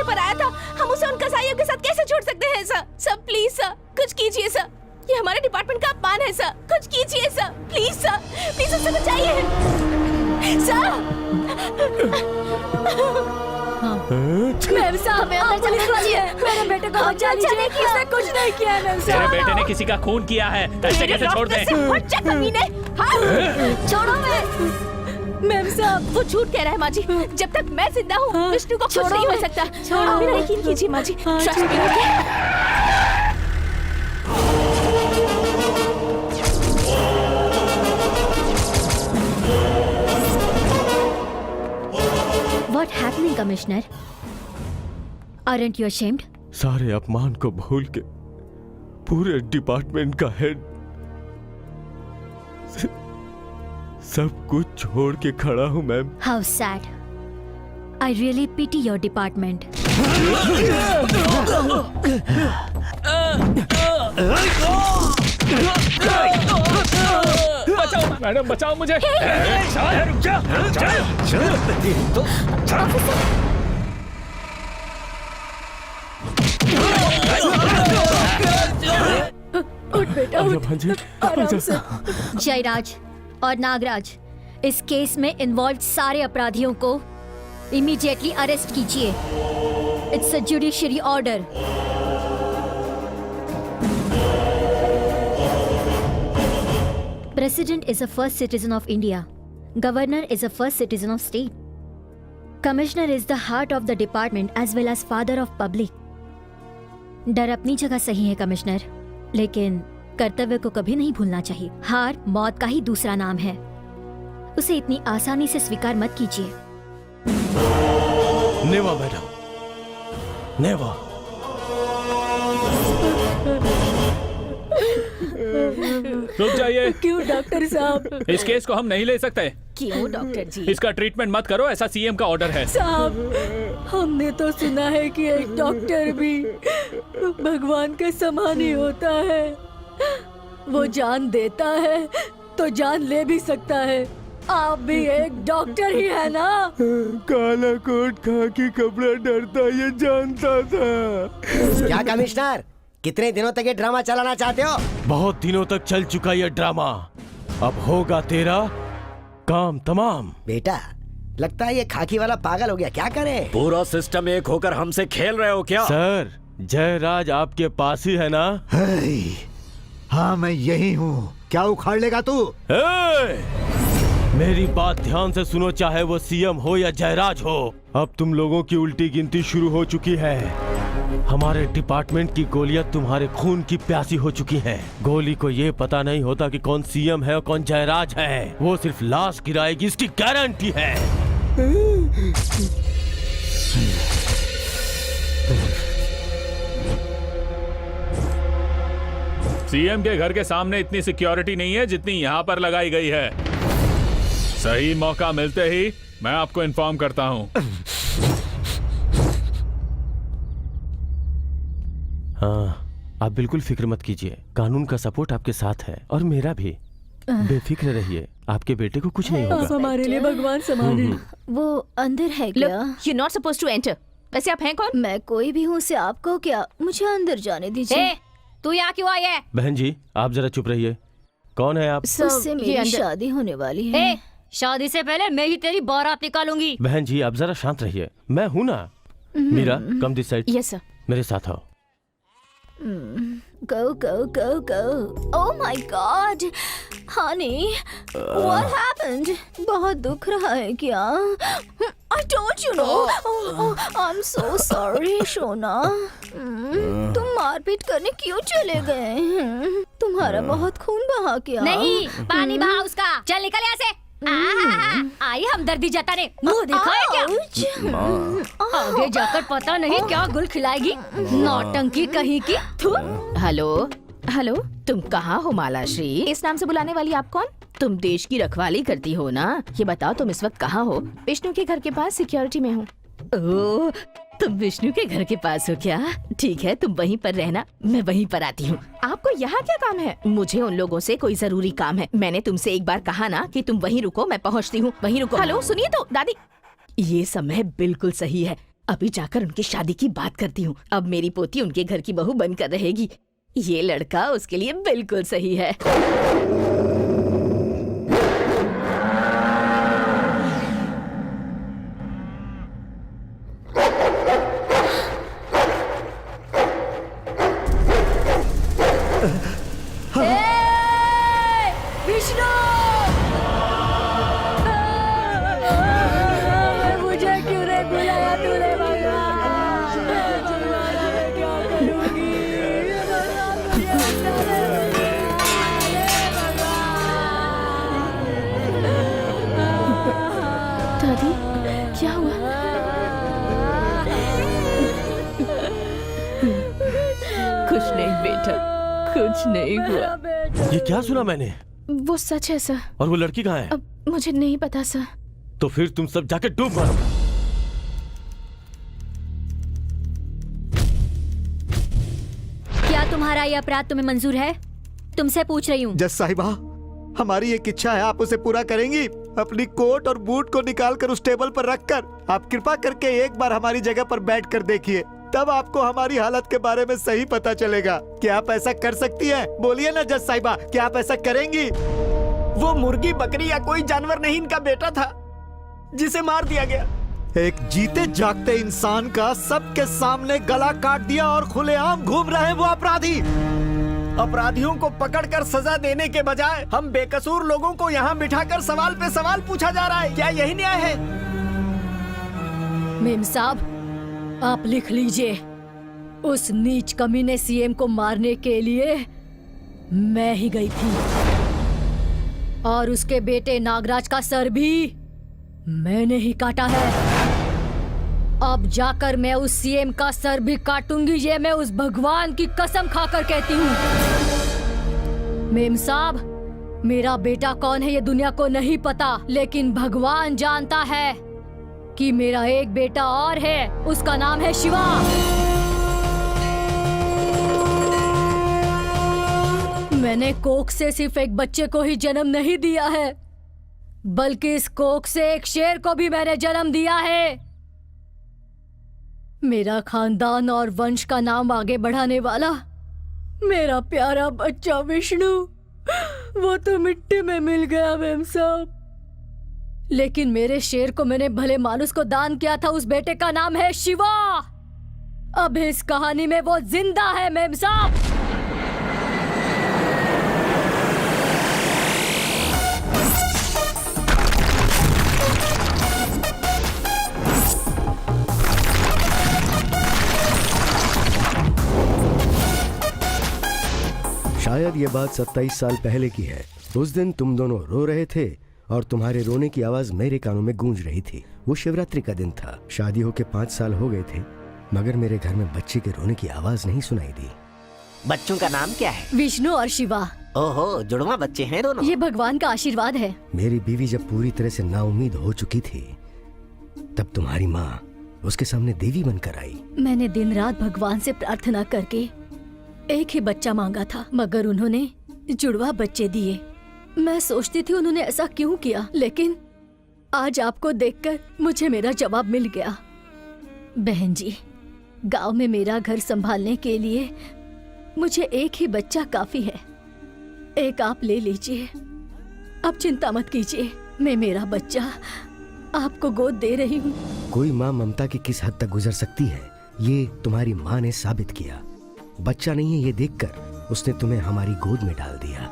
पर आया था, हम उसे उन कसाईयों के साथ कैसे छोड़ सकते हैं सर? सर प्लीज सर, कुछ कीजिए सर। ये हमारे डिपार्टमेंट का अपमान है सर, कुछ कीजिए सर, प्लीज सर, प्लीज उसे बचाइए सर। मैम साहब, पुलिस वाली है, मेरे बेटे को बचा लीजिए, उसने कुछ नहीं किया है मैम साहब। मेरे बेटे ने किसी का खून किया है, ऐसे कैसे छोड़ दें? छोड़ो मैम साहब। वो झूठ कह रहा है माँ जी, जब तक मैं जिंदा हूँ विष्णु को कुछ नहीं हो सकता। आप मेरा यकीन कीजिए माँ जी, trust me. What happening, Commissioner? Aren't you ashamed? सारे अपमान को भूल के पूरे डिपार्टमेंट का हेड सब कुछ छोड़ के खड़ा हूँ ma'am. How sad. I really pity your department. बचाओ मैडम, बचाओ मुझे। रुक जा। उठ बेटा, आराम से। जयराज और नागराज, इस केस में इन्वॉल्व सारे अपराधियों को इमीडिएटली अरेस्ट कीजिए। It's a judiciary order. President is a first citizen of India. Governor is a first citizen of state. Commissioner is the heart of the department as well as father of public. डर अपनी जगह सही है commissioner, लेकिन कर्तव्य को कभी नहीं भूलना चाहिए। हार मौत का ही दूसरा नाम है, उसे इतनी आसानी से स्वीकार मत कीजिए। नेवा मैडम, नेवा। रुक जाइए। क्यों डॉक्टर साहब? इस केस को हम नहीं ले सकते। क्यों डॉक्टर जी? इसका ट्रीटमेंट मत करो, ऐसा सीएम का ऑर्डर है। साहब, हमने तो सुना है कि एक डॉक्टर भी भगवान के समान ही होता है। वो जान देता है तो जान ले भी सकता है। आप भी एक डॉक्टर ही है ना? काला कोट खाकी कपड़ा डरता ये जानता था। क्या कमिश्नर, कितने दिनों तक ये ड्रामा चलाना चाहते हो? बहुत दिनों तक चल चुका ये ड्रामा, अब होगा तेरा काम तमाम। बेटा, लगता है ये खाकी वाला पागल हो गया, क्या करें? पूरा सिस्टम एक होकर हमसे खेल रहे हो क्या? सर, जयराज आपके पास ही है ना? हाँ मैं यही हूँ, क्या उखाड़ लेगा तू? मेरी बात ध्यान से सुनो, चाहे वो सीएम हो या जयराज हो, अब तुम लोगों की उल्टी गिनती शुरू हो चुकी है। हमारे डिपार्टमेंट की गोलियां तुम्हारे खून की प्यासी हो चुकी हैं। गोली को ये पता नहीं होता कि कौन सीएम है और कौन जयराज है। वो सिर्फ लाश गिराएगी, इसकी गारंटी है। सीएम के घर के सामने इतनी सिक्योरिटी नहीं है जितनी यहाँ पर लगाई गई है। सही मौका मिलते ही मैं आपको इन्फॉर्म करता हूँ। हाँ, आप बिल्कुल फिक्र मत कीजिए, कानून का सपोर्ट आपके साथ है और मेरा भी। बेफिक्र रहिए, आपके बेटे को कुछ नहीं होगा। हमारे लिए भगवान संभाले। वो अंदर है क्या? You not suppose to enter. वैसे आप हैं कौन? मैं कोई भी हूँ, से आपको क्या? मुझे अंदर जाने दीजिए। तू यहाँ क्यों आई है? बहन जी, आप जरा चुप रहिए। कौन है आप? उससे मेरी शादी होने वाली है। शादी से पहले मैं ही तेरी बारात निकालूंगी। बहन जी, आप जरा शांत रहिए, मैं हूँ ना। Meera, come this side. Yes sir. मेरे साथ आओ। Go, go, go, go. Oh my God, honey, what happened? बहुत दुख रहा है क्या? I told you no. Oh, I'm so sorry, Shona. तुम मारपीट करने क्यों चले गए? तुम्हारा बहुत खून बहा क्या? नहीं, पानी बहा उसका। चल निकल यहाँ से। आई हमदर्दी जताने। मुंह देखा है क्या? आगे जाकर पता नहीं क्या गुल खिलाएगी। नौटंकी कहीं की। हेलो हेलो, तुम कहाँ हो मालाश्री? इस नाम से बुलाने वाली आप कौन? तुम देश की रखवाली करती हो ना? ये बताओ तुम इस वक्त कहाँ हो? विष्णु के घर के पास सिक्योरिटी में हूँ। ओह, तुम विष्णु के घर के पास हो क्या? ठीक है, तुम वहीं पर रहना, मैं वहीं पर आती हूँ। आपको यहाँ क्या काम है? मुझे उन लोगों से कोई जरूरी काम है। मैंने तुमसे एक बार कहा ना कि तुम वहीं रुको, मैं पहुँचती हूँ। वहीं रुको। हेलो, सुनिए तो दादी, ये समय बिल्कुल सही है। अभी जाकर उनकी शादी की बात करती हूँ। अब मेरी पोती उनके घर की बहू बनकर रहेगी। ये लड़का उसके लिए बिल्कुल सही है। विष्णु, मुझे क्यों नहीं बुलाया तूने भगवान? क्या करूंगी? दादी, क्या हुआ? कुछ नहीं बेटा, कुछ नहीं हुआ। ये क्या सुना मैंने? वो सच है सर। और वो लड़की कहाँ है? अब मुझे नहीं पता सर। तो फिर तुम सब जाके डूब मरो। क्या तुम्हारा ये अपराध तुम्हें मंजूर है? तुमसे पूछ रही हूँ। जज साहिबा, हमारी एक इच्छा है, आप उसे पूरा करेंगी? अपनी कोट और बूट को निकालकर उस टेबल पर रखकर आप कृपा करके एक बार हमारी जगह पर बैठकर देखिए, तब आपको हमारी हालत के बारे में सही पता चलेगा। क्या आप ऐसा कर सकती हैं? बोलिए ना जज साहिबा, क्या आप ऐसा करेंगी? वो मुर्गी, बकरी या कोई जानवर नहीं, इनका बेटा था जिसे मार दिया गया। एक जीते जागते इंसान का सबके सामने गला काट दिया और खुलेआम घूम रहे वो अपराधी। अपराधियों को पकड़कर सजा देने के बजाय हम बेकसूर लोगों को यहाँ बिठाकर सवाल पे सवाल पूछा जा रहा है। क्या यही न्याय है? मेम साहब, आप लिख लीजिए, उस नीच कमीने सीएम को मारने के लिए मैं ही गई थी और उसके बेटे नागराज का सर भी मैंने ही काटा है। अब जाकर मैं उस सीएम का सर भी काटूंगी, ये मैं उस भगवान की कसम खाकर कहती हूँ। मेम साहब, मेरा बेटा कौन है ये दुनिया को नहीं पता, लेकिन भगवान जानता है कि मेरा एक बेटा और है, उसका नाम है शिवा। मैंने कोख से सिर्फ एक बच्चे को ही जन्म नहीं दिया है, बल्कि इस कोख से एक शेर को भी मैंने जन्म दिया है। मेरा खानदान और वंश का नाम आगे बढ़ाने वाला मेरा प्यारा बच्चा विष्णु, वो तो मिट्टी में मिल गया मेम साहब। लेकिन मेरे शेर को मैंने भले मानुस को दान किया था, उस बेटे का नाम है शिवा। अब इस कहानी में वो जिंदा है मेम साहब। ये बात 27 साल पहले की है। उस दिन तुम दोनों रो रहे थे और तुम्हारे रोने की आवाज मेरे कानों में गूंज रही थी। वो शिवरात्रि का दिन था। शादी होके 5 साल हो गए थे, मगर मेरे घर में बच्चे के रोने की आवाज नहीं सुनाई दी। बच्चों का नाम क्या है? विष्णु और शिवा। ओहो, जुड़वा बच्चे हैं दोनों। ये भगवान का आशीर्वाद है। मेरी बीवी जब पूरी तरह से नाउम्मीद हो चुकी थी, तब तुम्हारी माँ उसके सामने देवी बनकर आई। मैंने दिन रात भगवान से प्रार्थना करके एक ही बच्चा मांगा था, मगर उन्होंने जुड़वा बच्चे दिए। मैं सोचती थी उन्होंने ऐसा क्यों किया, लेकिन आज आपको देखकर मुझे मेरा जवाब मिल गया। बहन जी, गांव में मेरा घर संभालने के लिए मुझे एक ही बच्चा काफी है। एक आप ले लीजिए। आप चिंता मत कीजिए, मैं मेरा बच्चा आपको गोद दे रही हूँ। कोई माँ ममता की किस हद तक गुजर सकती है, ये तुम्हारी माँ ने साबित किया। बच्चा नहीं है ये देखकर उसने तुम्हें हमारी गोद में डाल दिया।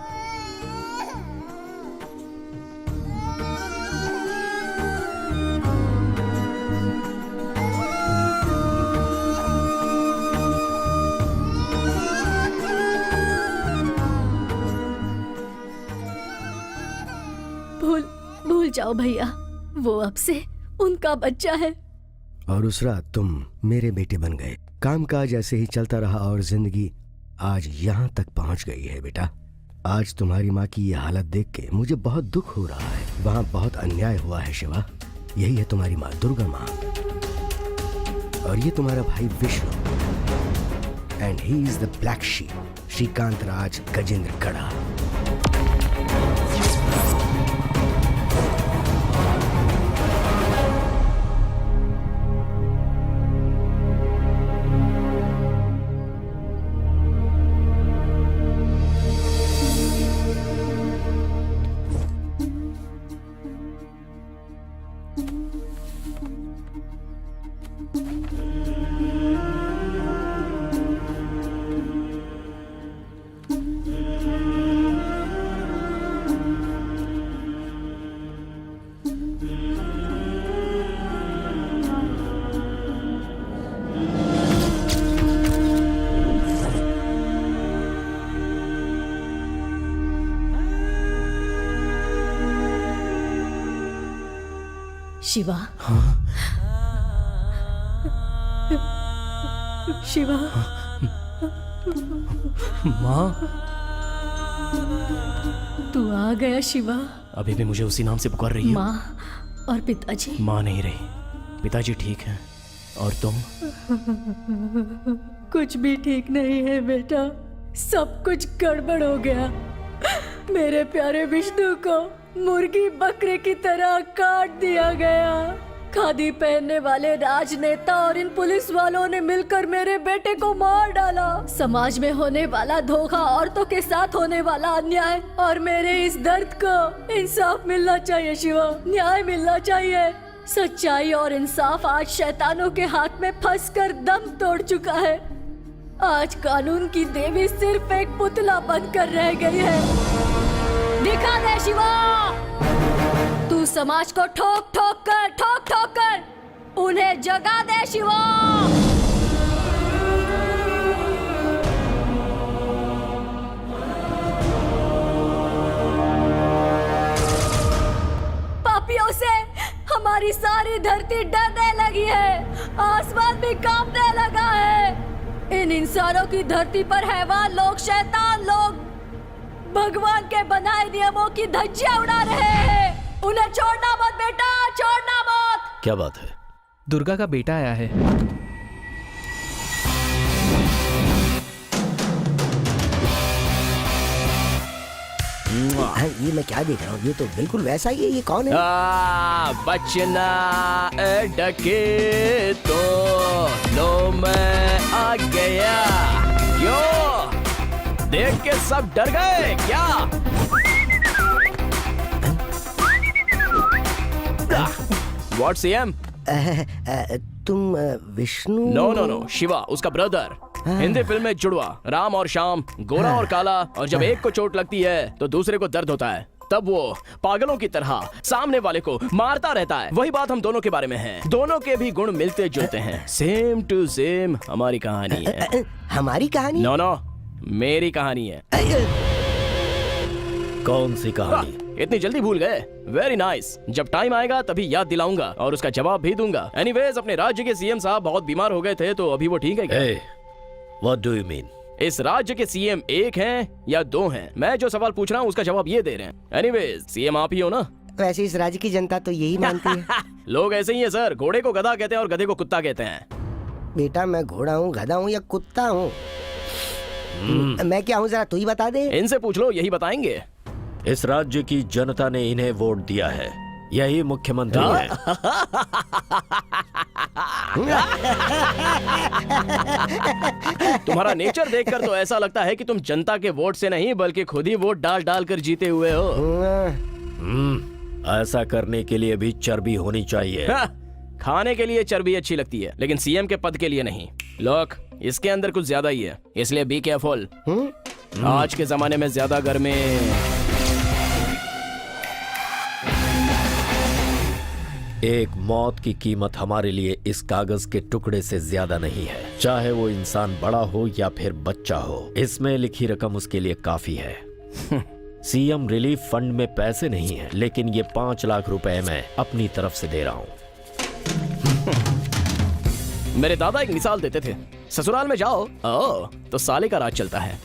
भूल जाओ भैया, वो अब से उनका बच्चा है। और उस रात तुम मेरे बेटे बन गए। कामकाज ऐसे ही चलता रहा और जिंदगी आज यहाँ तक पहुँच गई है। बेटा, आज तुम्हारी माँ की ये हालत देख के मुझे बहुत दुख हो रहा है। वहाँ बहुत अन्याय हुआ है शिवा। यही है तुम्हारी माँ दुर्गा माँ, और ये तुम्हारा भाई Vishnu, and he is the black sheep, Shrikant Raj Gajendra Kada. Shiva. Shiva. माँ, तू आ गया शिवा। अभी भी मुझे उसी नाम से पुकार रही है? माँ और पिताजी? माँ नहीं रही, पिताजी ठीक है। और तुम? कुछ भी ठीक नहीं है बेटा, सब कुछ गड़बड़ हो गया। मेरे प्यारे विष्णु को मुर्गी बकरे की तरह काट दिया गया। खादी पहनने वाले राजनेता और इन पुलिस वालों ने मिलकर मेरे बेटे को मार डाला। समाज में होने वाला धोखा, औरतों के साथ होने वाला अन्याय, और मेरे इस दर्द को इंसाफ मिलना चाहिए शिवा, न्याय मिलना चाहिए। सच्चाई और इंसाफ आज शैतानों के हाथ में फंसकर दम तोड़ चुका है। आज कानून की देवी सिर्फ एक पुतला बनकर रह गई है। दिखा दे शिवा, तू समाज को ठोक ठोक कर उन्हें जगा दे शिवा। पापियों से हमारी सारी धरती डरने लगी है, आसमान भी कांपने लगा है। इन इंसानों की धरती पर हैवान लोग, शैतान लोग भगवान के बनाए नियमों की धज्जियां उड़ा रहे हैं। उन्हें छोड़ना मत बेटा, छोड़ना मत। क्या बात है? दुर्गा का बेटा आया है। ये मैं क्या देख रहा हूँ? ये तो बिल्कुल वैसा ही है। ये कौन है? बचना डके तो लो मैं आ गया। क्यों? देख के सब डर गए क्या? What CM? तुम विष्णु? नो, शिवा उसका ब्रदर। हिंदी फिल्म में जुड़वा, राम और श्याम, गोरा और काला, और जब एक को चोट लगती है तो दूसरे को दर्द होता है। तब वो पागलों की तरह सामने वाले को मारता रहता है। वही बात हम दोनों के बारे में है। दोनों के भी गुण मिलते जुलते हैं। सेम टू सेम हमारी कहानी है। हमारी कहानी? नो, मेरी कहानी है। कौन सी कहानी? इतनी जल्दी भूल गए? Very nice. जब टाइम आएगा तभी याद दिलाऊंगा और उसका जवाब भी दूंगा। एनीवेज, अपने राज्य के सीएम साहब बहुत बीमार हो गए थे, तो अभी वो ठीक है क्या? What do you mean? इस राज्य के सीएम एक हैं या दो हैं? मैं जो सवाल पूछ रहा हूँ उसका जवाब ये दे रहे हैं। एनीवेज, सीएम आप ही हो ना? वैसे इस राज्य की जनता तो यही मानती है। लोग ऐसे ही हैं सर, घोड़े को गधा कहते हैं और गधे को कुत्ता कहते हैं। बेटा, मैं घोड़ा हूँ, गधा हूँ या कुत्ता हूँ? मैं क्या हूँ जरा तू ही बता दे। इनसे पूछ लो, यही बताएंगे। इस राज्य की जनता ने इन्हें वोट दिया है, यही मुख्यमंत्री है। तुम्हारा नेचर देखकर तो ऐसा लगता है कि तुम जनता के वोट से नहीं बल्कि खुद ही वोट डाल डाल कर जीते हुए हो। ऐसा करने के लिए भी चर्बी होनी चाहिए। खाने के लिए चर्बी अच्छी लगती है, लेकिन सीएम के पद के लिए नहीं। लोग, इसके अंदर कुछ ज्यादा ही है, इसलिए बी केयरफुल। आज के जमाने में ज्यादा गर्मी। एक मौत की कीमत हमारे लिए इस कागज के टुकड़े से ज्यादा नहीं है, चाहे वो इंसान बड़ा हो या फिर बच्चा हो। इसमें लिखी रकम उसके लिए काफी है। सीएम रिलीफ फंड में पैसे नहीं है, लेकिन ये 5 लाख रुपए मैं अपनी तरफ से दे रहा हूँ। मेरे दादा एक मिसाल देते थे, ससुराल में जाओ तो साले का राज चलता है।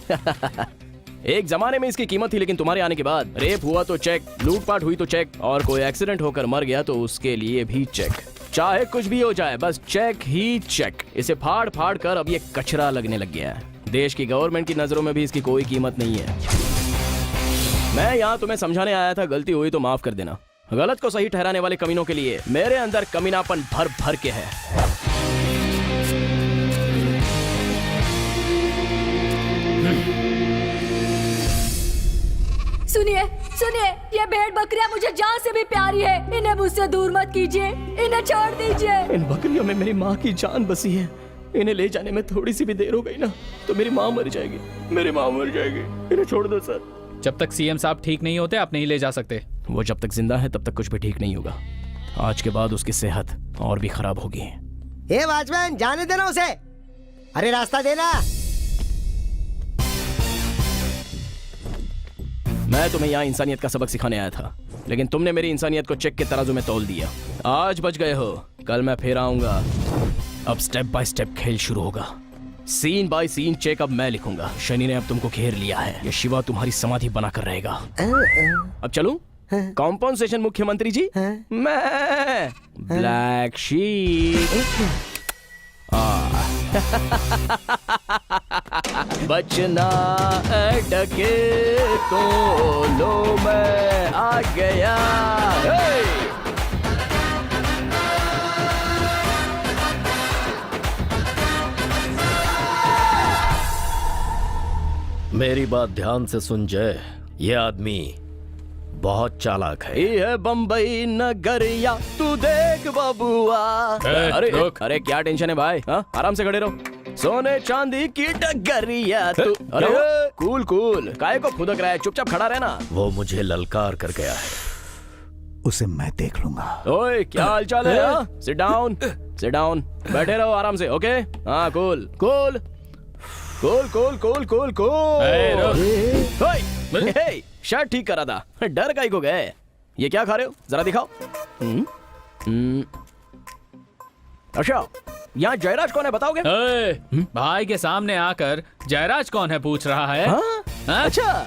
एक जमाने में इसकी कीमत थी, लेकिन तुम्हारे आने के बाद रेप हुआ तो चेक, लूटपाट हुई तो चेक, और कोई एक्सीडेंट होकर मर गया तो उसके लिए भी चेक। चाहे कुछ भी हो जाए, बस चेक ही चेक। इसे फाड़ फाड़ कर अब ये कचरा लगने लग गया है। देश की गवर्नमेंट की नजरों में भी इसकी कोई कीमत नहीं है। मैं यहाँ तुम्हें समझाने आया था, गलती हुई तो माफ कर देना। गलत को सही ठहराने वाले कमीनों के लिए मेरे अंदर कमीनापन भर भर के है। सुनिए सुनिए, ये भेड़ बकरियां मुझे जान से भी प्यारी है। इन्हें मुझसे दूर मत कीजिए, इन्हें छोड़ दीजिए। इन बकरियों में मेरी माँ की जान बसी है। इन्हें ले जाने में थोड़ी सी भी देर हो गई ना तो मेरी माँ मर जाएगी, मेरी माँ मर जाएगी। इन्हें छोड़ दो सर। जब तक सीएम साहब ठीक नहीं होते आप नहीं ले जा सकते। वो जब तक जिंदा है तब तक कुछ भी ठीक नहीं होगा। आज के बाद उसकी सेहत और भी खराब होगी। ए वॉचमैन, जाने देना उसे। अरे रास्ता देना। मैं तुम्हें यहाँ इंसानियत का सबक सिखाने आया था, लेकिन तुमने मेरी इंसानियत को चेक के तराजू में तौल दिया। आज बच गए हो, कल मैं फिर आऊंगा। अब स्टेप बाय स्टेप खेल शुरू होगा। सीन बाय सीन चेक अब मैं लिखूंगा। शनि ने अब तुमको घेर लिया है, ये शिवा तुम्हारी समाधि बनाकर रहेगा। अब चलूं? कॉम्पनसेशन मुख्यमंत्री जी। मैं ब्लैक शीप। बचना डके तो लो मैं आ गया। मेरी बात ध्यान से सुन जय, ये आदमी बहुत चालाक है। ये बम्बई नगरिया तू देख बबुआ। अरे क्या टेंशन है भाई? आराम से खड़े रहो। सोने चांदी की डगरिया तू। अरे कूल कूल, काहे को फुदक रहा है? चुपचाप खड़ा रहना। वो मुझे ललकार कर गया है, उसे मैं देख लूंगा। ओए क्या हालचाल है? Sit down, sit down. बैठे रहो आराम से। ओके हाँ, cool cool cool cool cool cool cool. Shirt ठीक करा था, डर काहे को गए? ये क्या खा रहे हो, जरा दिखाओ। अच्छा, यहाँ जयराज कौन है बताओगे? भाई के सामने आकर जयराज कौन है पूछ रहा है? अच्छा।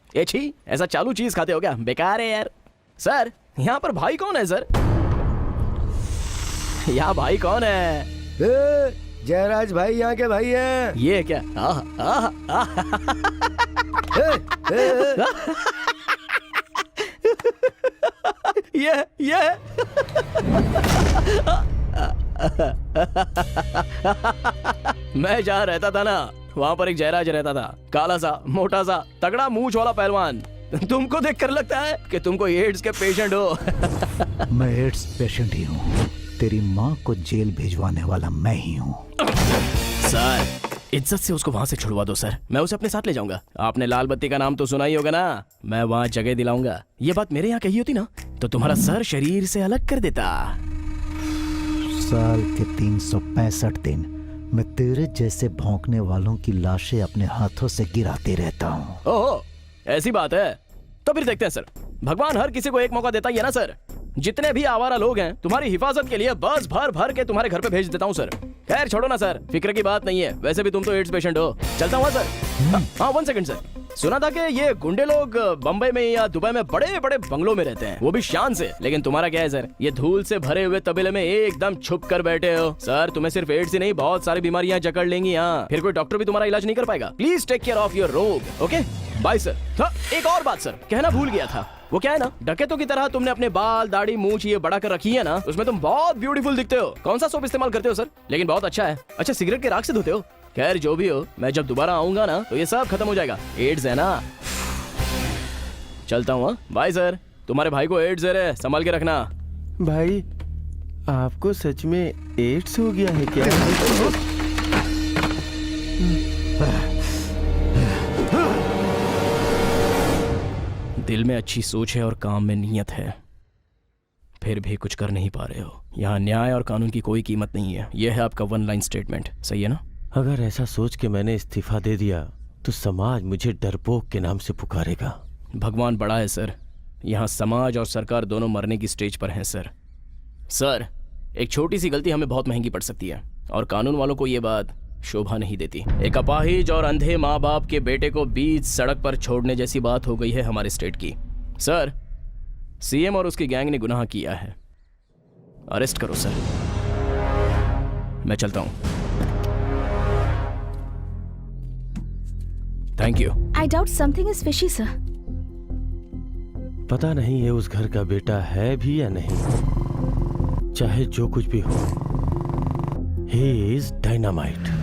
ये छी, ऐसा चालू चीज खाते हो क्या? बेकार है यार। सर, यहाँ पर भाई कौन है सर? यहाँ भाई कौन है? जयराज भाई यहाँ के भाई हैं। ये क्या? ये मैं जहाँ रहता था ना, वहाँ पर एक जयराज रहता था। काला सा, मोटा सा, तगड़ा मूंछ वाला पहलवान। तुमको देखकर लगता है कि तुमको एड्स के पेशेंट हो। मैं एड्स पेशेंट ही हूँ। तेरी माँ को जेल भेजवाने वाला मैं ही हूँ। सर, इज्जत से उसको वहाँ से छुड़वा दो सर, मैं उसे अपने साथ ले जाऊंगा। आपने लाल बत्ती का नाम तो सुना ही होगा ना, मैं वहाँ जगह दिलाऊंगा। ये बात मेरे यहाँ कही होती ना तो तुम्हारा सर शरीर से अलग कर देता। साल के 365 दिन मैं तेरे जैसे भौंकने वालों की लाशें अपने हाथों से गिराते रहता हूँ। ओहो, ऐसी बात है तो फिर देखते हैं सर। भगवान हर किसी को एक मौका देता ही है ना सर। जितने भी आवारा लोग हैं तुम्हारी हिफाजत के लिए बस भर भर के तुम्हारे घर पे भेज देता हूँ सर। खैर छोड़ो ना सर, फिक्र की बात नहीं है। वैसे भी तुम तो एड्स पेशेंट हो। चलता हूँ सर। हाँ 1 सेकंड सर। सुना था कि ये गुंडे लोग बम्बई में या दुबई में बड़े बड़े बंगलों में रहते हैं, वो भी शान से। लेकिन तुम्हारा क्या है सर, ये धूल से भरे हुए तबेले में एकदम छुप कर बैठे हो। सर तुम्हें सिर्फ एड्स ही नहीं बहुत सारी बीमारियां जकड़ लेंगी यहाँ, फिर कोई डॉक्टर भी तुम्हारा इलाज नहीं कर पाएगा। Please take care of your रोग। Okay bye sir. हाँ, एक और बात सर कहना भूल गया था। वो क्या है ना, डकैतों की तरह तुमने अपने बाल दाढ़ी मूंछ ये बड़ा कर रखी है ना, उसमें तुम बहुत ब्यूटीफुल दिखते हो। कौन सा सोप इस्तेमाल करते हो सर? लेकिन बहुत अच्छा है। अच्छा सिगरेट के राख से धोते हो? खैर जो भी हो, मैं जब दोबारा आऊंगा ना तो ये सब खत्म हो जाएगा। एड्स है ना। चलता हूँ। Bye sir. तुम्हारे भाई को एड्स है रे, संभाल के रखना। भाई आपको सच में एड्स हो गया है क्या? दिल में अच्छी सोच है और काम में नीयत है, फिर भी कुछ कर नहीं पा रहे हो। यहाँ न्याय और कानून की कोई कीमत नहीं है। यह है आपका 1 लाइन स्टेटमेंट, सही है ना? अगर ऐसा सोच के मैंने इस्तीफा दे दिया तो समाज मुझे डरपोक के नाम से पुकारेगा। भगवान बड़ा है सर, यहाँ समाज और सरकार दोनों मरने की स्टेज पर हैं सर। सर एक छोटी सी गलती हमें बहुत महंगी पड़ सकती है और कानून वालों को ये बात शोभा नहीं देती। एक अपाहिज और अंधे माँ बाप के बेटे को बीच सड़क पर छोड़ने जैसी बात हो गई है हमारे स्टेट की। सर सीएम और उसकी गैंग ने गुनाह किया है, अरेस्ट करो सर। मैं चलता हूं। Thank you. I doubt something is fishy sir. पता नहीं ये उस घर का बेटा है भी या नहीं। चाहे जो कुछ भी हो, he is dynamite।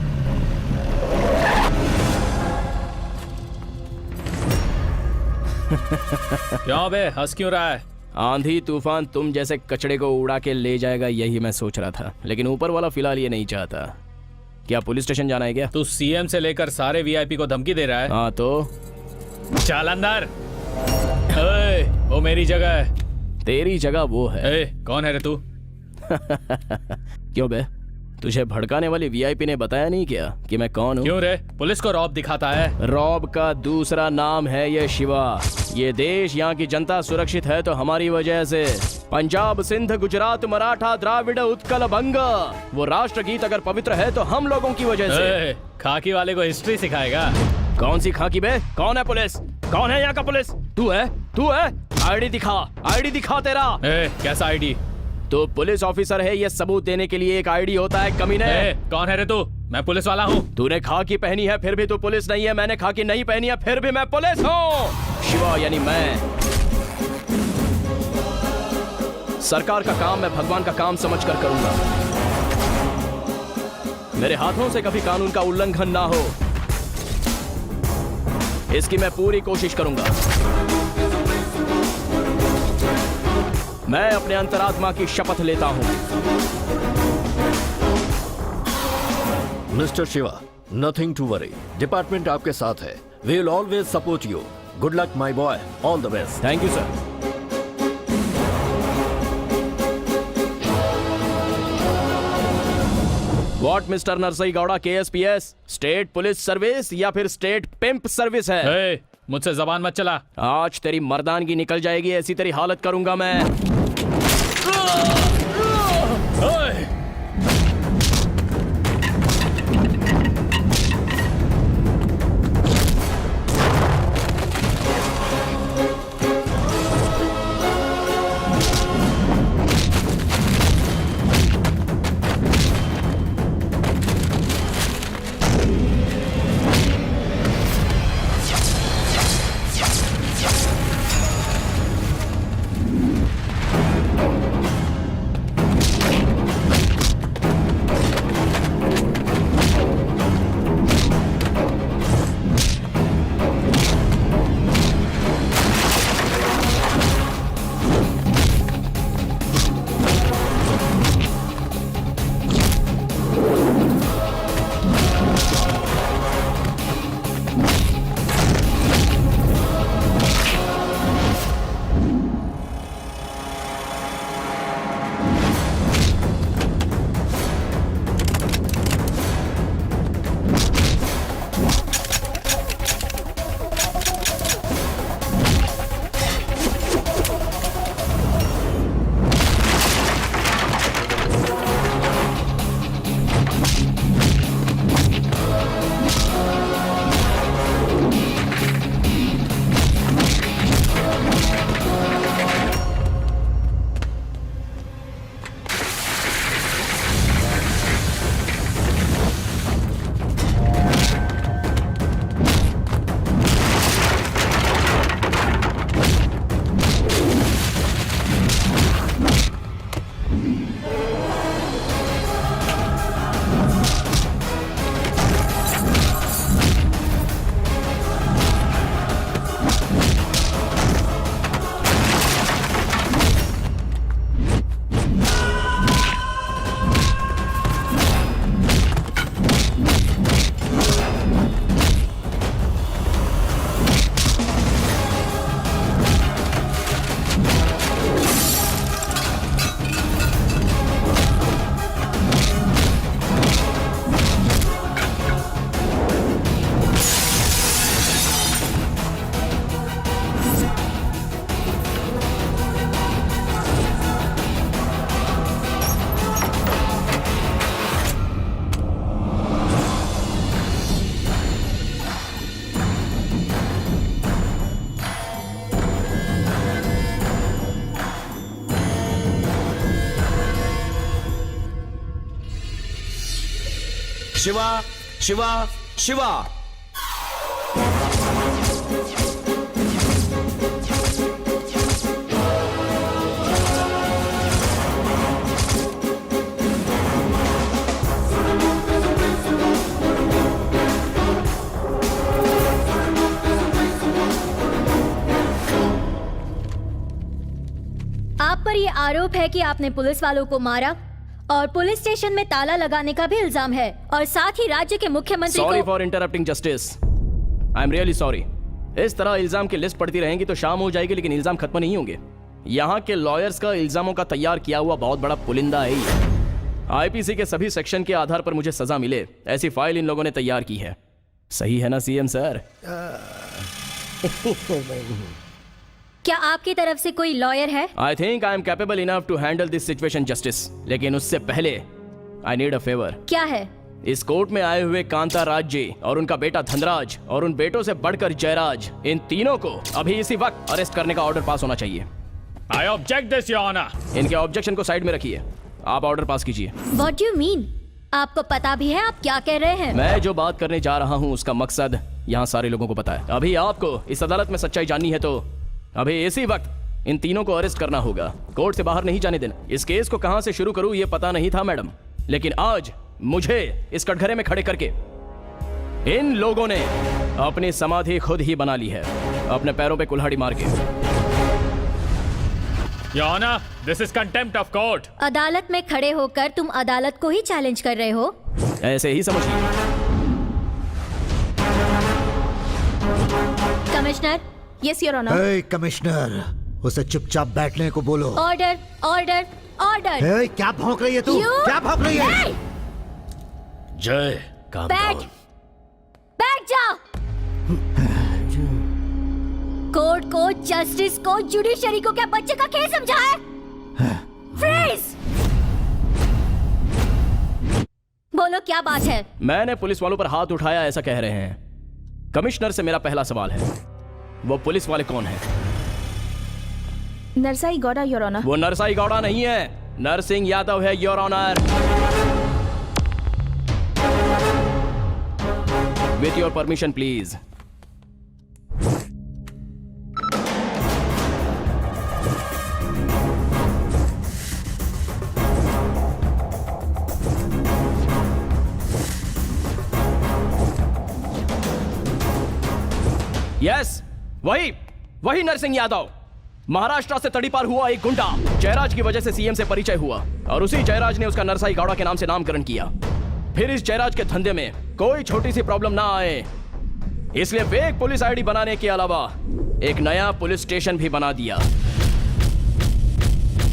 क्यों बे हंस क्यों रहा है? आंधी तूफान तुम जैसे कचड़े को उड़ा के ले जाएगा यही मैं सोच रहा था, लेकिन ऊपर वाला फिलहाल ये नहीं चाहता। क्या पुलिस स्टेशन जाना है क्या? तू सीएम से लेकर सारे वीआईपी को धमकी दे रहा है? हाँ तो चल अंदर। वो मेरी जगह है। तेरी जगह वो है। कौन है रे तू? क्यों बे, तुझे भड़काने वाली वीआईपी ने बताया नहीं क्या कि मैं कौन हूँ? क्यों रे, पुलिस को रौब दिखाता है? रौब का दूसरा नाम है ये शिवा। ये देश, यहाँ की जनता सुरक्षित है तो हमारी वजह से। पंजाब, सिंध, गुजरात, मराठा, द्राविड़, उत्कल, बंग, वो राष्ट्रगीत अगर पवित्र है तो हम लोगों की वजह से। खाकी वाले को हिस्ट्री सिखाएगा? कौन सी खाकी बे? कौन है पुलिस? कौन है यहाँ का पुलिस? तू है? तू है? आईडी दिखा, आईडी दिखा तेरा। कैसा आईडी? तो पुलिस ऑफिसर है, ये सबूत देने के लिए एक आईडी होता है कमीने। कौन है रे तू? मैं पुलिस वाला हूँ। तूने खाकी पहनी है फिर भी तू पुलिस नहीं है, मैंने खाकी नहीं पहनी है फिर भी मैं पुलिस हूँ। शिवा यानी मैं। सरकार का काम मैं भगवान का काम समझकर करूंगा। मेरे हाथों से कभी कानून का उल्लंघन ना हो, इसकी मैं पूरी कोशिश करूंगा। मैं अपने अंतरात्मा की शपथ लेता हूं। Mister Shiva, nothing to worry. Department आपके साथ है। We will always support you. Good luck my boy, all the best. Thank you sir. What mister Narsai Gowda, KSPS state police service या फिर स्टेट पिंप सर्विस है? मुझसे जबान मत चला। आज तेरी मर्दानगी निकल जाएगी, ऐसी तेरी हालत करूंगा मैं। शिवा शिवा शिवा। आप पर ये आरोप है कि आपने पुलिस वालों को मारा और पुलिस स्टेशन में ताला लगाने का भी इल्जाम है और साथ ही राज्य के मुख्यमंत्री सॉरी को for interrupting justice, I am really sorry. इस तरह इल्जाम की लिस्ट पड़ती रहेंगी तो शाम हो जाएगी लेकिन इल्जाम खत्म नहीं होंगे। यहाँ के लॉयर्स का इल्जामों का तैयार किया हुआ बहुत बड़ा पुलिंदा है ये। आईपीसी के सभी सेक्शन के आधार पर मुझे सजा मिले ऐसी फाइल इन लोगों ने तैयार की है। सही है ना सीएम सर? क्या आपकी तरफ से कोई लॉयर है? I think I am capable enough to handle this situation justice, लेकिन उससे पहले आई नीड अ फेवर। क्या है? इस कोर्ट में आए हुए कांता राज जी और उनका बेटा धनराज और उन बेटों से बढ़कर जयराज, इन तीनों को अभी इसी वक्त अरेस्ट करने का ऑर्डर पास होना चाहिए। I object this your honour. इनके ऑब्जेक्शन को साइड में रखिए, आप ऑर्डर पास कीजिए। What do you mean? आपको पता भी है आप क्या कह रहे हैं? मैं जो बात करने जा रहा हूँ उसका मकसद यहाँ सारे लोगों को पता है। अभी आपको इस अदालत में सच्चाई जाननी है तो अभी इसी वक्त इन तीनों को अरेस्ट करना होगा, कोर्ट से बाहर नहीं जाने देना। इस केस को कहां से शुरू करूं ये पता नहीं था मैडम, लेकिन आज मुझे इस कटघरे में खड़े करके इन लोगों ने अपनी समाधि खुद ही बना ली है, अपने पैरों पे कुल्हाड़ी मार के। Your honour, this is contempt of court. अदालत में खड़े होकर तुम अदालत को ही चैलेंज कर रहे हो? ऐसे ही समझिए। Commissioner. Yes your honour. Hey commissioner, उसे चुपचाप बैठने को बोलो। Order order order. हे, क्या भौंक रही है तू? क्या भौंक रही है? जय बैठ बैठ जा। कोर्ट को, जस्टिस को, जुडिशरी को क्या बच्चे का खेल समझा है? फ्रीज। बोलो क्या बात है? मैंने पुलिस वालों पर हाथ उठाया ऐसा कह रहे हैं। कमिश्नर से मेरा पहला सवाल है, वो पुलिस वाले कौन हैं? Narsai Gowda your honour. वो नरसाई गौड़ा नहीं है, नरसिंह यादव है your honour. With your permission please. Yes, वही नरसिंह यादव। महाराष्ट्र से तड़ीपार हुआ एक गुंडा जयराज की वजह से सीएम से परिचय हुआ और उसी जयराज ने उसका नरसाई गौड़ा के नाम से नामकरण किया। फिर इस जयराज के धंधे में कोई छोटी सी प्रॉब्लम ना आए, इसलिए फेक पुलिस आईडी बनाने के अलावा एक नया पुलिस स्टेशन भी बना दिया।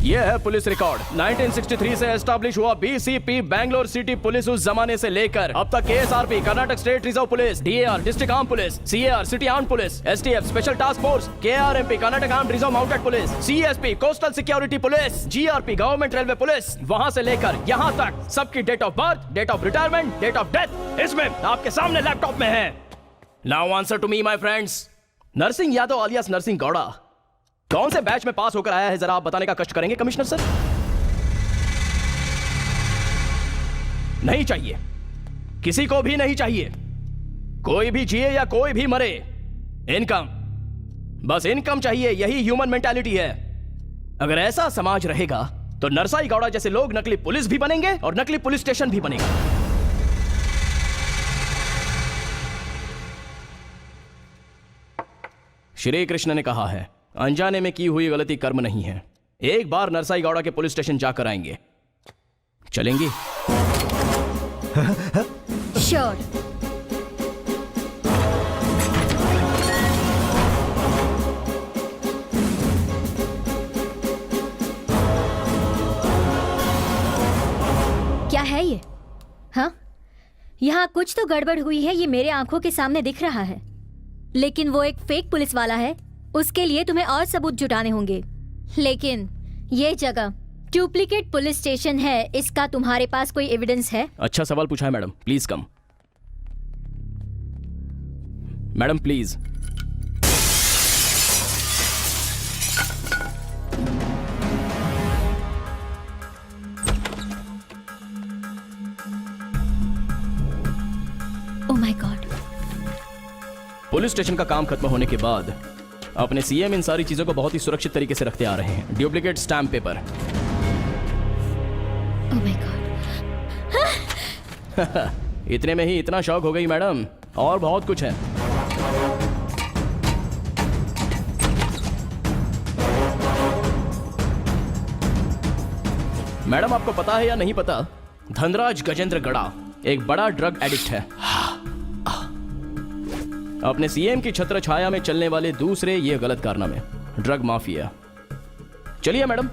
यह है पुलिस रिकॉर्ड। 1963 से एस्टैब्लिश हुआ बीसीपी बैंगलोर सिटी पुलिस उस जमाने से लेकर अब तक KSRP Karnataka state reserve police, DAR district arm police, CAR city arm police, STF special task force, KRMP Karnataka arm reserve mounted police, CSP coastal security police, GRP government railway police, वहां से लेकर यहां तक सबकी date of birth, date of retirement, date of death इसमें आपके सामने laptop में है। Now answer to me my friends. Narsingh Yadav alias Narsingh Gowda कौन से बैच में पास होकर आया है जरा आप बताने का कष्ट करेंगे कमिश्नर सर? नहीं चाहिए, किसी को भी नहीं चाहिए। कोई भी जिए या कोई भी मरे, इनकम, बस इनकम चाहिए। यही ह्यूमन मेंटालिटी है। अगर ऐसा समाज रहेगा तो नरसाई गौड़ा जैसे लोग नकली पुलिस भी बनेंगे और नकली पुलिस स्टेशन भी बनेगा। श्री कृष्ण ने कहा है, अनजाने में की हुई गलती कर्म नहीं है। एक बार नरसाई गौड़ा के पुलिस स्टेशन जाकर आएंगे। चलेंगी? श्योर। क्या है ये? हाँ, यहाँ कुछ तो गड़बड़ हुई है, ये मेरे आंखों के सामने दिख रहा है। लेकिन वो एक फेक पुलिस वाला है, उसके लिए तुम्हें और सबूत जुटाने होंगे। लेकिन ये जगह डुप्लीकेट पुलिस स्टेशन है, इसका तुम्हारे पास कोई एविडेंस है? अच्छा सवाल पूछा है madam, please come. Madam please. Police station का काम खत्म होने के बाद अपने सीएम इन सारी चीजों को बहुत ही सुरक्षित तरीके से रखते आ रहे हैं। Duplicate stamp paper. Oh my God. इतने में ही इतना शौक हो गई मैडम? और बहुत कुछ है। मैडम आपको पता है या नहीं पता, धनराज गजेंद्र गड़ा एक बड़ा ड्रग एडिक्ट है। अपने सीएम की छत्र छाया में चलने वाले दूसरे ये गलत कारनामे, ड्रग माफिया। चलिए मैडम।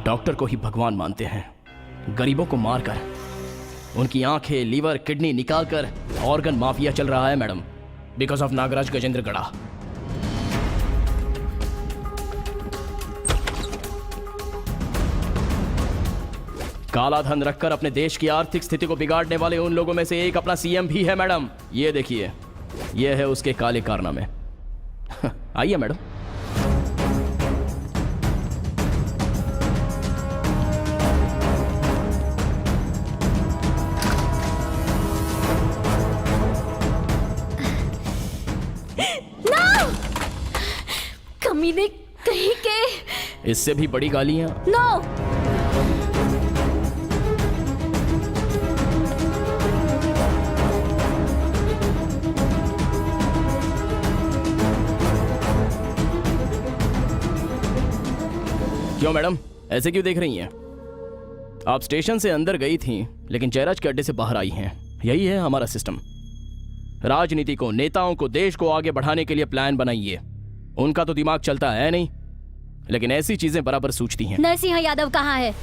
डॉक्टर को ही भगवान मानते हैं। गरीबों को मारकर उनकी आंखें, लीवर, किडनी निकालकर ऑर्गन माफिया चल रहा है madam, because of Nagraj Gajendra Gada. काला धन रखकर अपने देश की आर्थिक स्थिति को बिगाड़ने वाले उन लोगों में से एक अपना सीएम भी है मैडम। ये देखिए, ये है उसके काले कारनामे। आइए मैडम। कमीने कहीं के। इससे भी बड़ी गालियां। नो। क्यों मैडम, ऐसे क्यों देख रही हैं? आप स्टेशन से अंदर गई थीं, लेकिन जयराज के अड्डे से बाहर आई हैं। यही है हमारा सिस्टम। राजनीति को, नेताओं को, देश को आगे बढ़ाने के लिए प्लान बनाइए। उनका तो दिमाग चलता है नहीं, लेकिन ऐसी चीजें बराबर सूझती हैं। नरसिंह यादव कहाँ है?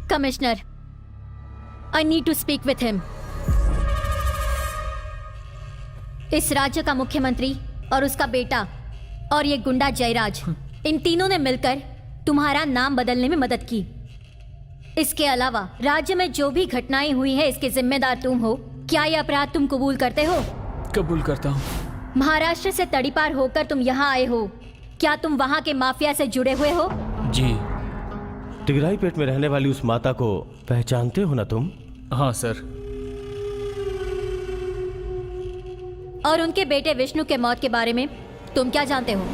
Commissioner, I need to speak with him. इस राज्य का मुख्यमंत्री और उसका बेटा और ये गुंडा जयराज, इन तीनों ने मिलकर तुम्हारा नाम बदलने में मदद की। इसके अलावा राज्य में जो भी घटनाएं हुई है, इसके जिम्मेदार तुम हो। क्या ये अपराध तुम कबूल करते हो? कबूल करता हूँ। महाराष्ट्र से तड़ीपार होकर तुम यहाँ आए हो। क्या तुम वहाँ के माफिया से जुड़े हुए हो? जी। टिगराई पेट में रहने वाली उस माता को पहचानते हो ना तुम? हाँ सर। और उनके बेटे विष्णु के मौत के बारे में तुम क्या जानते हो?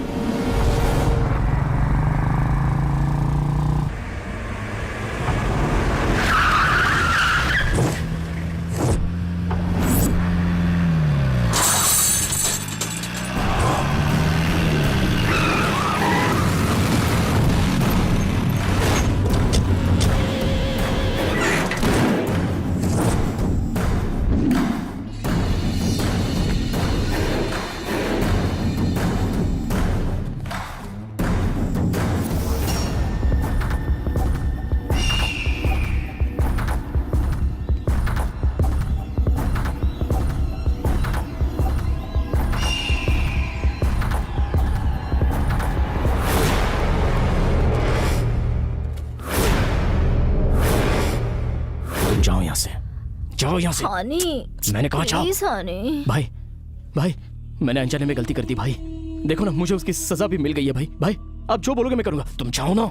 जाओ यहाँ से। हनी, मैंने कहा जाओ। प्लीज हनी। भाई भाई, मैंने अनजाने में गलती कर दी भाई। देखो ना, मुझे उसकी सजा भी मिल गई है भाई। भाई अब जो बोलोगे मैं करूंगा। तुम जाओ ना,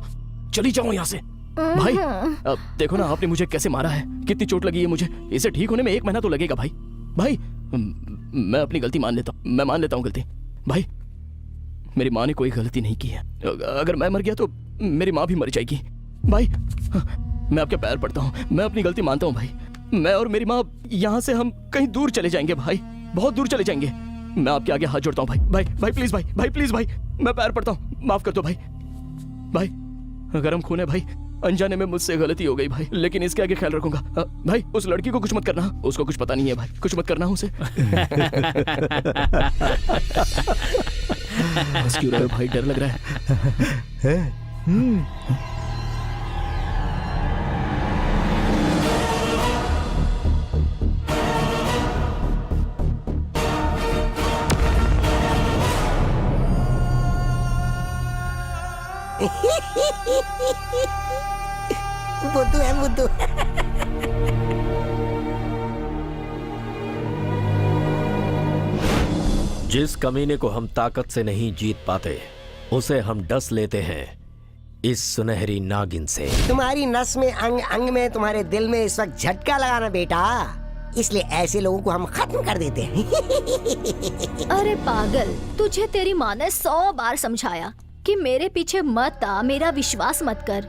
चली जाओ यहाँ से। भाई अब देखो ना, आपने मुझे कैसे मारा है, कितनी चोट लगी है मुझे। इसे ठीक होने में 1 महीना तो लगेगा भाई। भाई मैं अपनी गलती मान लेता हूँ, मैं मान लेता हूँ गलती। भाई मेरी माँ ने कोई गलती नहीं की है। अगर मैं मर गया तो मेरी माँ भी मर जाएगी। भाई मैं आपके पैर पड़ता हूँ, मैं अपनी गलती मानता हूँ भाई। मैं और मेरी माँ यहाँ से हम कहीं दूर चले जाएंगे भाई, बहुत दूर चले जाएंगे। मैं आपके आगे हाथ जोड़ता हूँ भाई। भाई भाई प्लीज भाई, भाई प्लीज भाई, मैं पैर पड़ता हूँ, माफ कर दो भाई। भाई गरम खून है भाई, अनजाने में मुझसे गलती हो गई भाई, लेकिन इसके आगे ख्याल रखूंगा। भाई उस लड़की को कुछ मत करना, उसको कुछ पता नहीं है भाई, कुछ मत करना उसे। बस क्यों रहे भाई, डर लग रहा है। बुद्धू है बुद्धू। जिस कमीने को हम ताकत से नहीं जीत पाते, उसे हम डस लेते हैं इस सुनहरी नागिन से। तुम्हारी नस में, अंग अंग में, तुम्हारे दिल में इस वक्त झटका लगाना बेटा, इसलिए ऐसे लोगों को हम खत्म कर देते हैं। अरे पागल, तुझे तेरी माँ ने 100 बार समझाया कि मेरे पीछे मत आ, मेरा विश्वास मत कर।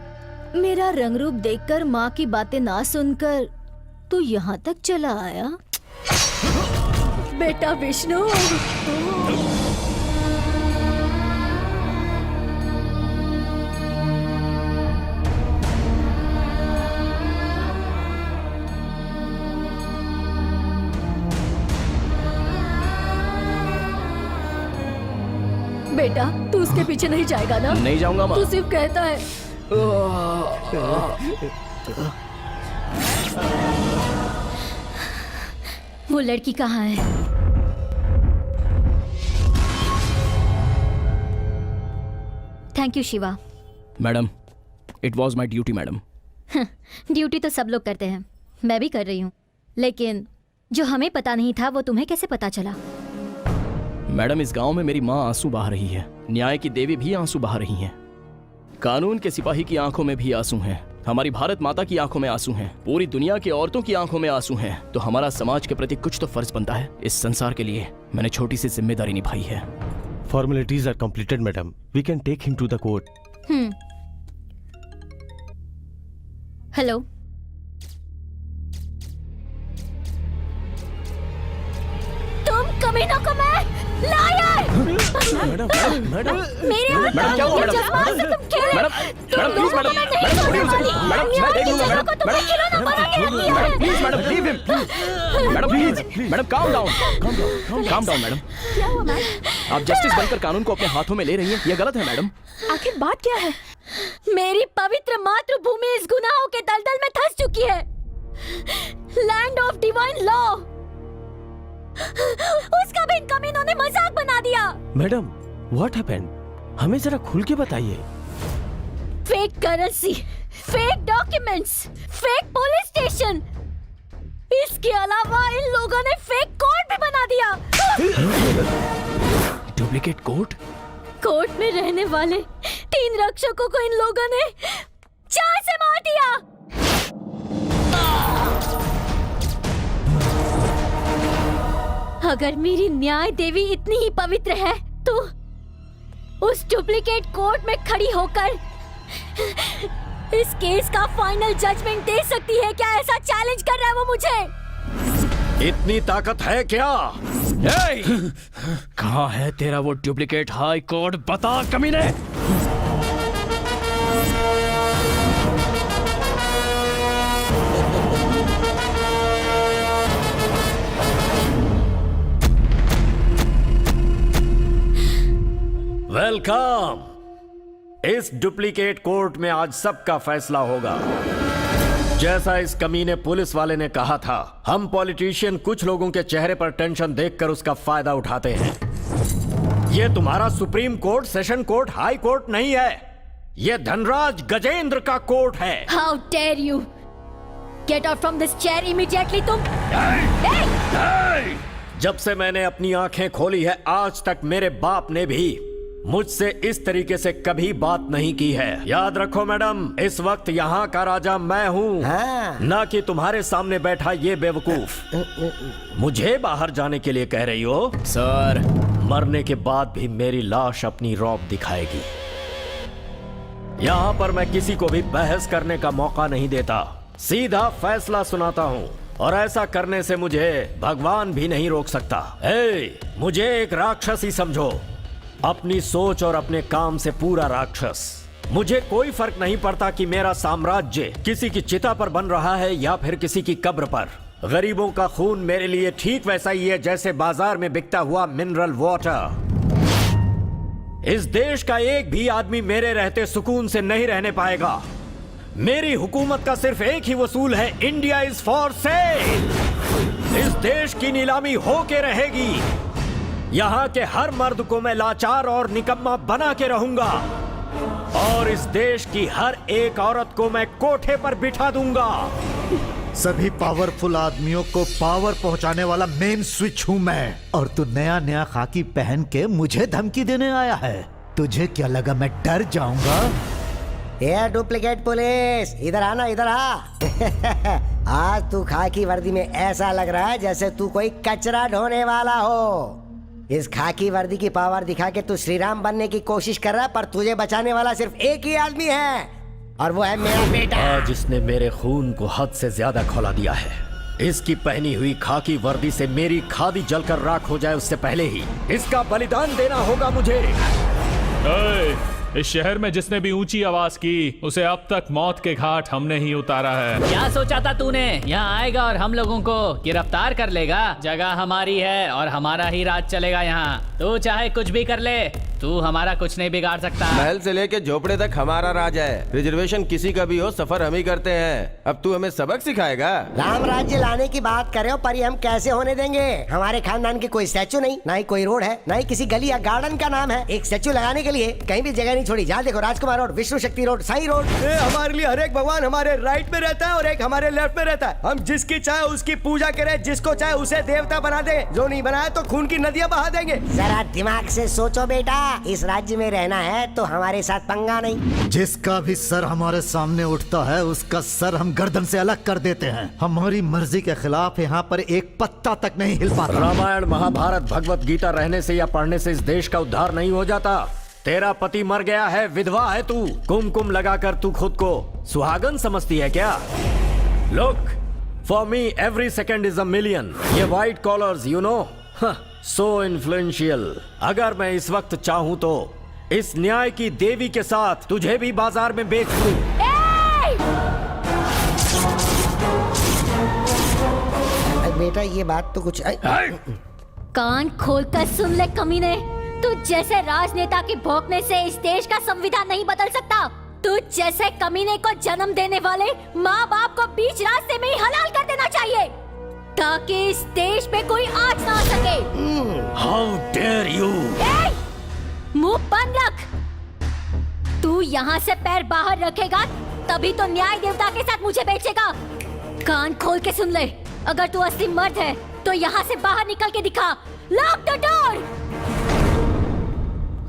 मेरा रंग रूप देखकर, माँ की बातें ना सुनकर तू यहाँ तक चला आया। बेटा विष्णु, बेटा तू उसके पीछे नहीं जाएगा ना? नहीं जाऊंगा माँ। तू सिर्फ कहता है। वो लड़की कहाँ है? Thank you Shiva. Madam, it was my duty madam. Duty तो सब लोग करते हैं, मैं भी कर रही हूँ, लेकिन जो हमें पता नहीं था वो तुम्हें कैसे पता चला? मैडम, इस गांव में मेरी माँ आंसू बहा रही है, न्याय की देवी भी आंसू बहा रही हैं, कानून के सिपाही की आंखों में भी आंसू हैं, हमारी भारत माता की आंखों में आंसू हैं, पूरी दुनिया की औरतों की आंखों में आंसू हैं। तो हमारा समाज के प्रति कुछ तो फर्ज बनता है। इस संसार के लिए मैंने छोटी सी जिम्मेदारी निभाई है। Formalities are completed madam, we can take him to the court. Hello, तुम कमीनों को मैं लायर! मैडम, मैडम, मैडम, मेरे मैडम, क्या हुआ मैडम? जज्बात से तुम खेले। Madam, madam, please madam, madam, छोड़िए उसे। मैडम, मैं देख लूंगा madam. Madam, madam, please madam, leave him, please. Madam, please, madam, calm down, calm down madam. क्या हुआ मैम? आप जस्टिस बनकर कानून को अपने हाथों में ले रही हैं, ये गलत है मैडम। आखिर बात क्या है? मेरी पवित्र मातृभूमि इस गुनाहों के दलदल में धंस चुकी है। लैंड ऑफ डिवाइन लॉ, उसका भी इन कमीनों ने मजाक बना दिया। Madam, what happened? हमें जरा खुल के बताइए। Fake currency, fake documents, fake police station, इसके अलावा इन लोगों ने फेक कोर्ट भी बना दिया। Duplicate court? कोर्ट में रहने वाले 3 रक्षकों को इन लोगों ने चार से मार दिया। अगर मेरी न्याय देवी इतनी ही पवित्र है तो उस डुप्लीकेट कोर्ट में खड़ी होकर इस केस का फाइनल जजमेंट दे सकती है क्या? ऐसा चैलेंज कर रहा है वो मुझे। इतनी ताकत है क्या? कहाँ है तेरा वो डुप्लीकेट हाई कोर्ट? बता कमीने। वेलकम। इस डुप्लीकेट कोर्ट में आज सबका फैसला होगा। जैसा इस कमीने पुलिस वाले ने कहा था, हम पॉलिटिशियन कुछ लोगों के चेहरे पर टेंशन देखकर उसका फायदा उठाते हैं। ये तुम्हारा supreme court, session court, high court नहीं है, ये धनराज गजेंद्र का कोर्ट है। How dare you? Get out from this chair immediately, तुम। जब से मैंने अपनी आंखें खोली है, आज तक मेरे बाप ने भी मुझसे इस तरीके से कभी बात नहीं की है। याद रखो मैडम, इस वक्त यहाँ का राजा मैं हूँ, ना कि तुम्हारे सामने बैठा ये बेवकूफ। मुझे बाहर जाने के लिए कह रही हो? सर, मरने के बाद भी मेरी लाश अपनी रौब दिखाएगी। यहाँ पर मैं किसी को भी बहस करने का मौका नहीं देता, सीधा फैसला सुनाता हूँ, और ऐसा करने से मुझे भगवान भी नहीं रोक सकता। मुझे एक राक्षस ही समझो, अपनी सोच और अपने काम से पूरा राक्षस। मुझे कोई फर्क नहीं पड़ता कि मेरा साम्राज्य किसी की चिता पर बन रहा है या फिर किसी की कब्र पर। गरीबों का खून मेरे लिए ठीक वैसा ही है जैसे बाजार में बिकता हुआ मिनरल वाटर। इस देश का एक भी आदमी मेरे रहते सुकून से नहीं रहने पाएगा। मेरी हुकूमत का सिर्फ एक ही वसूल है, इंडिया इज फॉर सेल। इस देश की नीलामी होके रहेगी। यहाँ के हर मर्द को मैं लाचार और निकम्मा बना के रहूंगा, और इस देश की हर एक औरत को मैं कोठे पर बिठा दूंगा। सभी पावरफुल आदमियों को पावर पहुंचाने वाला मेन स्विच हूं मैं, और तू नया नया खाकी पहन के मुझे धमकी देने आया है। तुझे क्या लगा मैं डर जाऊंगा? ये डुप्लीकेट पुलिस, इधर आना, इधर आ। आज तू खाकी वर्दी में ऐसा लग रहा है जैसे तू कोई कचरा ढोने वाला हो। इस खाकी वर्दी की पावर दिखा के तू श्री राम बनने की कोशिश कर रहा है, पर तुझे बचाने वाला सिर्फ एक ही आदमी है, और वो है मेरा बेटा। आज इसने मेरे खून को हद से ज्यादा खौला दिया है। इसकी पहनी हुई खाकी वर्दी से मेरी खादी जलकर राख हो जाए उससे पहले ही इसका बलिदान देना होगा मुझे। इस शहर में जिसने भी ऊंची आवाज की उसे अब तक मौत के घाट हमने ही उतारा है। क्या सोचा था तूने? यहाँ आएगा और हम लोगों को गिरफ्तार कर लेगा? जगह हमारी है और हमारा ही राज चलेगा यहाँ। तू चाहे कुछ भी कर ले, तू हमारा कुछ नहीं बिगाड़ सकता। महल से लेके झोपड़े तक हमारा राज है। रिजर्वेशन किसी का भी हो, सफर हम ही करते हैं। अब तू हमें सबक सिखाएगा? राम राज्य लाने की बात कर रहे हो, पर ये हम कैसे होने देंगे? हमारे खानदान की कोई स्टैचू नहीं, ना ही कोई रोड है, ना ही किसी गली या गार्डन का नाम है। एक स्टैचू लगाने के लिए कहीं भी जगह नहीं छोड़ी। जहाँ देखो राजकुमार रोड, विष्णु शक्ति रोड, साई रोड। हमारे लिए हर एक भगवान हमारे राइट में रहता है और एक हमारे लेफ्ट में रहता है। हम जिसकी चाहे उसकी पूजा करें, जिसको चाहे उसे देवता बना दे, जो नहीं बनाए तो खून की नदियाँ बहा देंगे। जरा दिमाग से सोचो बेटा, इस राज्य में रहना है तो हमारे साथ पंगा नहीं। जिसका भी सर हमारे सामने उठता है उसका सर हम गर्दन से अलग कर देते हैं। हमारी मर्जी के खिलाफ यहाँ पर एक पत्ता तक नहीं हिल पाता। रामायण, महाभारत, भगवत गीता रहने से या पढ़ने से इस देश का उद्धार नहीं हो जाता। तेरा पति मर गया है, विधवा है तू, कुमकुम लगाकर तू खुद को सुहागन समझती है क्या? Look, for me every second is a million. ये white collars, you know, so influential. अगर मैं इस वक्त चाहूं तो इस न्याय की देवी के साथ तुझे भी बाजार में बेच दूं। बेटा ये बात तो कुछ कान खोलकर सुन ले कमीने, तू जैसे राजनेता के भौंकने से इस देश का संविधान नहीं बदल सकता। तू जैसे कमीने को जन्म देने वाले माँ बाप को बीच रास्ते में ही हलाल कर देना चाहिए, ताकि इस देश में कोई आँच ना आ सके। How dare you! मुंह बंद रख। तू यहाँ से पैर बाहर रखेगा तभी तो न्याय देवता के साथ मुझे बेचेगा। कान खोल के सुन ले, अगर तू असली मर्द है तो यहाँ से बाहर निकल के दिखा। Lock the door.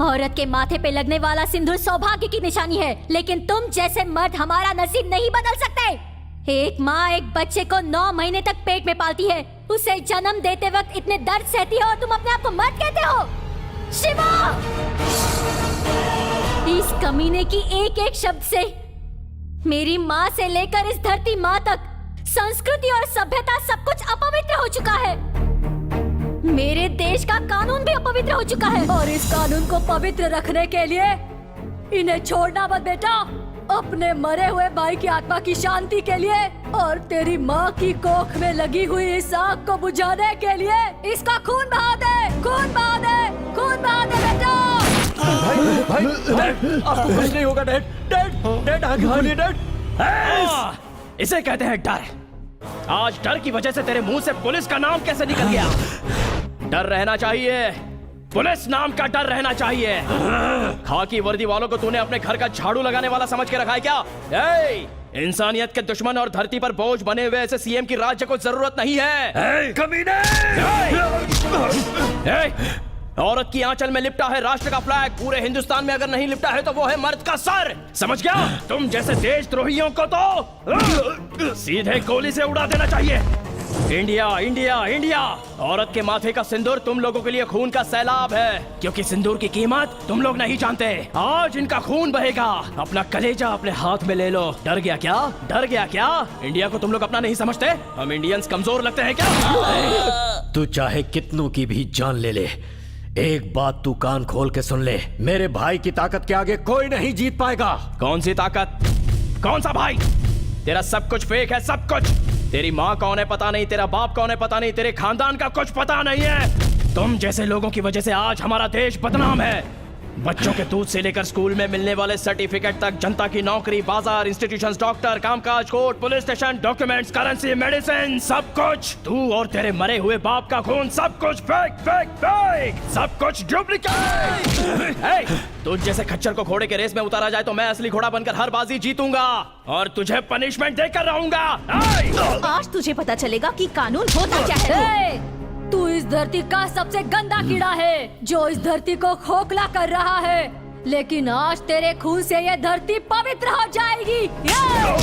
औरत के माथे पे लगने वाला सिंदूर सौभाग्य की निशानी है, लेकिन तुम जैसे मर्द हमारा नसीब नहीं बदल सकते। एक माँ एक बच्चे को 9 महीने तक पेट में पालती है, उसे जन्म देते वक्त इतने दर्द सहती है और तुम अपने आप को मर्द कहते हो? शिवा! इस कमीने की एक एक शब्द से मेरी माँ से लेकर इस धरती माँ तक संस्कृति और सभ्यता सब कुछ अपवित्र हो चुका है। मेरे देश का कानून भी अपवित्र हो चुका है, और इस कानून को पवित्र रखने के लिए इन्हें छोड़ना मत बेटा। अपने मरे हुए भाई की आत्मा की शांति के लिए और तेरी माँ की कोख में लगी हुई इस आग को बुझाने के लिए इसका खून बहा दे, खून बहा दे, खून बहा दे बेटा। भाई, आपको कुछ नहीं होगा डैड, डैड आगे बढ़िए डैड। इसे कहते हैं डर। आज डर की वजह से तेरे मुंह से पुलिस का नाम कैसे निकल गया? डर रहना चाहिए, पुलिस नाम का डर रहना चाहिए। खाकी वर्दी वालों को तूने अपने घर का झाड़ू लगाने वाला समझ के रखा है क्या? इंसानियत के दुश्मन और धरती पर बोझ बने हुए ऐसे सीएम की राज्य को जरूरत नहीं है। कमीने! औरत की आंचल में लिपटा है राष्ट्र का फ्लैग। पूरे हिंदुस्तान में अगर नहीं लिपटा है तो वो है मर्द का सर। समझ गया? तुम जैसे देशद्रोहियों को तो सीधे गोली से उड़ा देना चाहिए। India India India. औरत के माथे का सिंदूर तुम लोगों के लिए खून का सैलाब है, क्योंकि सिंदूर की कीमत तुम लोग नहीं जानते। आज इनका खून बहेगा। अपना कलेजा अपने हाथ में ले लो। डर गया क्या? डर गया क्या? इंडिया को तुम लोग अपना नहीं समझते? हम इंडियंस कमजोर लगते हैं क्या? तू चाहे कितनों की भी जान ले ले, एक बात तू कान खोल के सुन ले, मेरे भाई की ताकत के आगे कोई नहीं जीत पाएगा। कौन सी ताकत? कौन सा भाई? तेरा सब कुछ फेक है, सब कुछ। तेरी माँ कौन है पता नहीं, तेरा बाप कौन है पता नहीं, तेरे खानदान का कुछ पता नहीं है। तुम जैसे लोगों की वजह से आज हमारा देश बदनाम है। बच्चों के दूध से लेकर स्कूल में मिलने वाले सर्टिफिकेट तक, जनता की नौकरी, बाजार, इंस्टीट्यूशंस, डॉक्टर, कामकाज, court, police station, documents, currency, medicine, सब कुछ तू और तेरे मरे हुए बाप का खून, सब कुछ फेक फेक फेक, सब कुछ डुप्लीकेट। तुझ जैसे खच्चर को घोड़े के रेस में उतारा जाए तो मैं असली घोड़ा बनकर हर बाजी जीतूंगा और तुझे पनिशमेंट देकर रहूंगा। आज तुझे पता चलेगा कि कानून होता क्या है। तू इस धरती का सबसे गंदा कीड़ा है जो इस धरती को खोखला कर रहा है। लेकिन आज तेरे खून से ये धरती पवित्र हो जाएगी।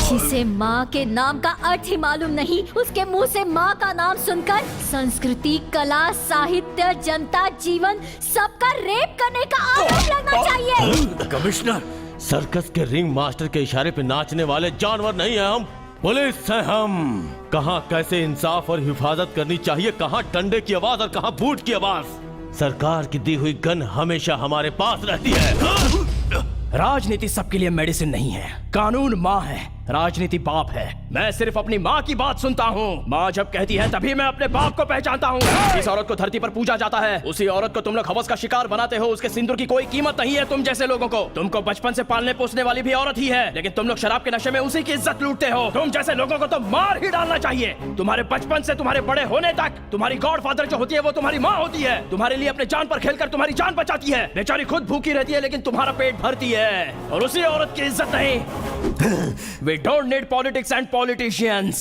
जिसे माँ के नाम का अर्थ ही मालूम नहीं, उसके मुंह से माँ का नाम सुनकर संस्कृति, कला, साहित्य, जनता, जीवन सबका रेप करने का आरोप लगना चाहिए। कमिश्नर, सर्कस के रिंग मास्टर के इशारे पे नाचने वाले जानवर नहीं है हम, पुलिस है हम। कहाँ कैसे इंसाफ और हिफाजत करनी चाहिए, कहाँ डंडे की आवाज और कहाँ बूट की आवाज। सरकार की दी हुई गन हमेशा हमारे पास रहती है। राजनीति सबके लिए मेडिसिन नहीं है। कानून माँ है, राजनीति बाप है। मैं सिर्फ अपनी माँ की बात सुनता हूँ। माँ जब कहती है तभी मैं अपने बाप को पहचानता हूँ। जिस औरत को धरती पर पूजा जाता है उसी औरत को तुम लोग हवस का शिकार बनाते हो। उसके सिंदूर की कोई कीमत नहीं है तुम जैसे लोगों को। तुमको बचपन से पालने पोसने वाली भी औरत ही है, लेकिन तुम लोग शराब के नशे में उसी की इज्जत लूटते हो। तुम जैसे लोगों को तो मार ही डालना चाहिए। तुम्हारे बचपन से तुम्हारे बड़े होने तक तुम्हारी गॉडफादर जो होती है वो तुम्हारी माँ होती है। तुम्हारे लिए अपने जान पर खेलकर तुम्हारी जान बचाती है। बेचारी खुद भूखी रहती है लेकिन तुम्हारा पेट भरती है, और उसी औरत की इज्जत नहीं। We don't need politics and politicians.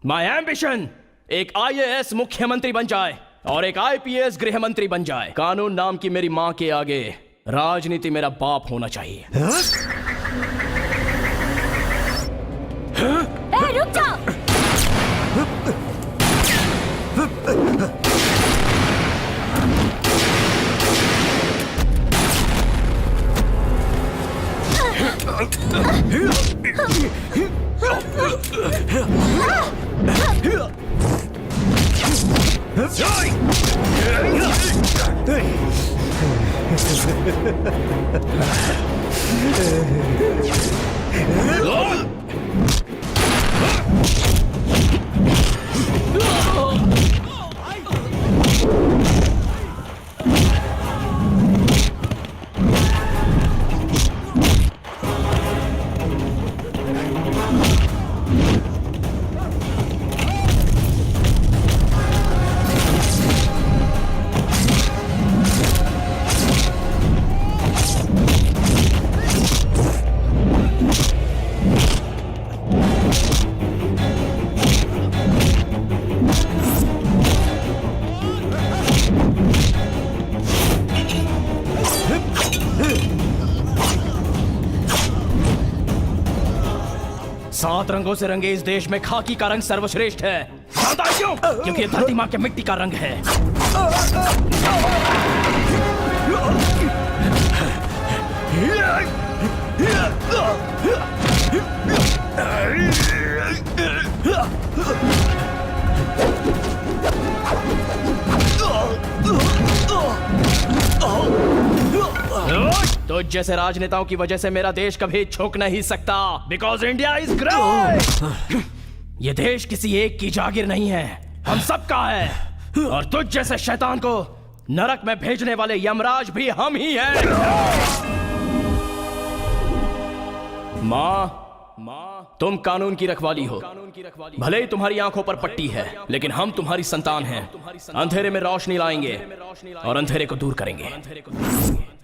My ambition एक IAS मुख्यमंत्री बन जाए और एक IPS गृह मंत्री बन जाए। कानून नाम की मेरी माँ के आगे राजनीति मेरा बाप होना चाहिए। रुक जाओ। सात रंगों से रंगे इस देश में खाकी का रंग सर्वश्रेष्ठ है। जानता है क्यों? क्योंकि ये धरती माँ के मिट्टी का रंग है। तो जैसे राजनेताओं की वजह से मेरा देश कभी झुक नहीं सकता, बिकॉज इंडिया इज ग्रेट। ये देश किसी एक की जागीर नहीं है, हम सबका है। और तुझ जैसे शैतान को नरक में भेजने वाले यमराज भी हम ही हैं। माँ, तुम कानून की रखवाली हो। भले ही तुम्हारी आंखों पर पट्टी है, लेकिन हम तुम्हारी संतान हैं। अंधेरे में रोशनी लाएंगे और अंधेरे को दूर करेंगे।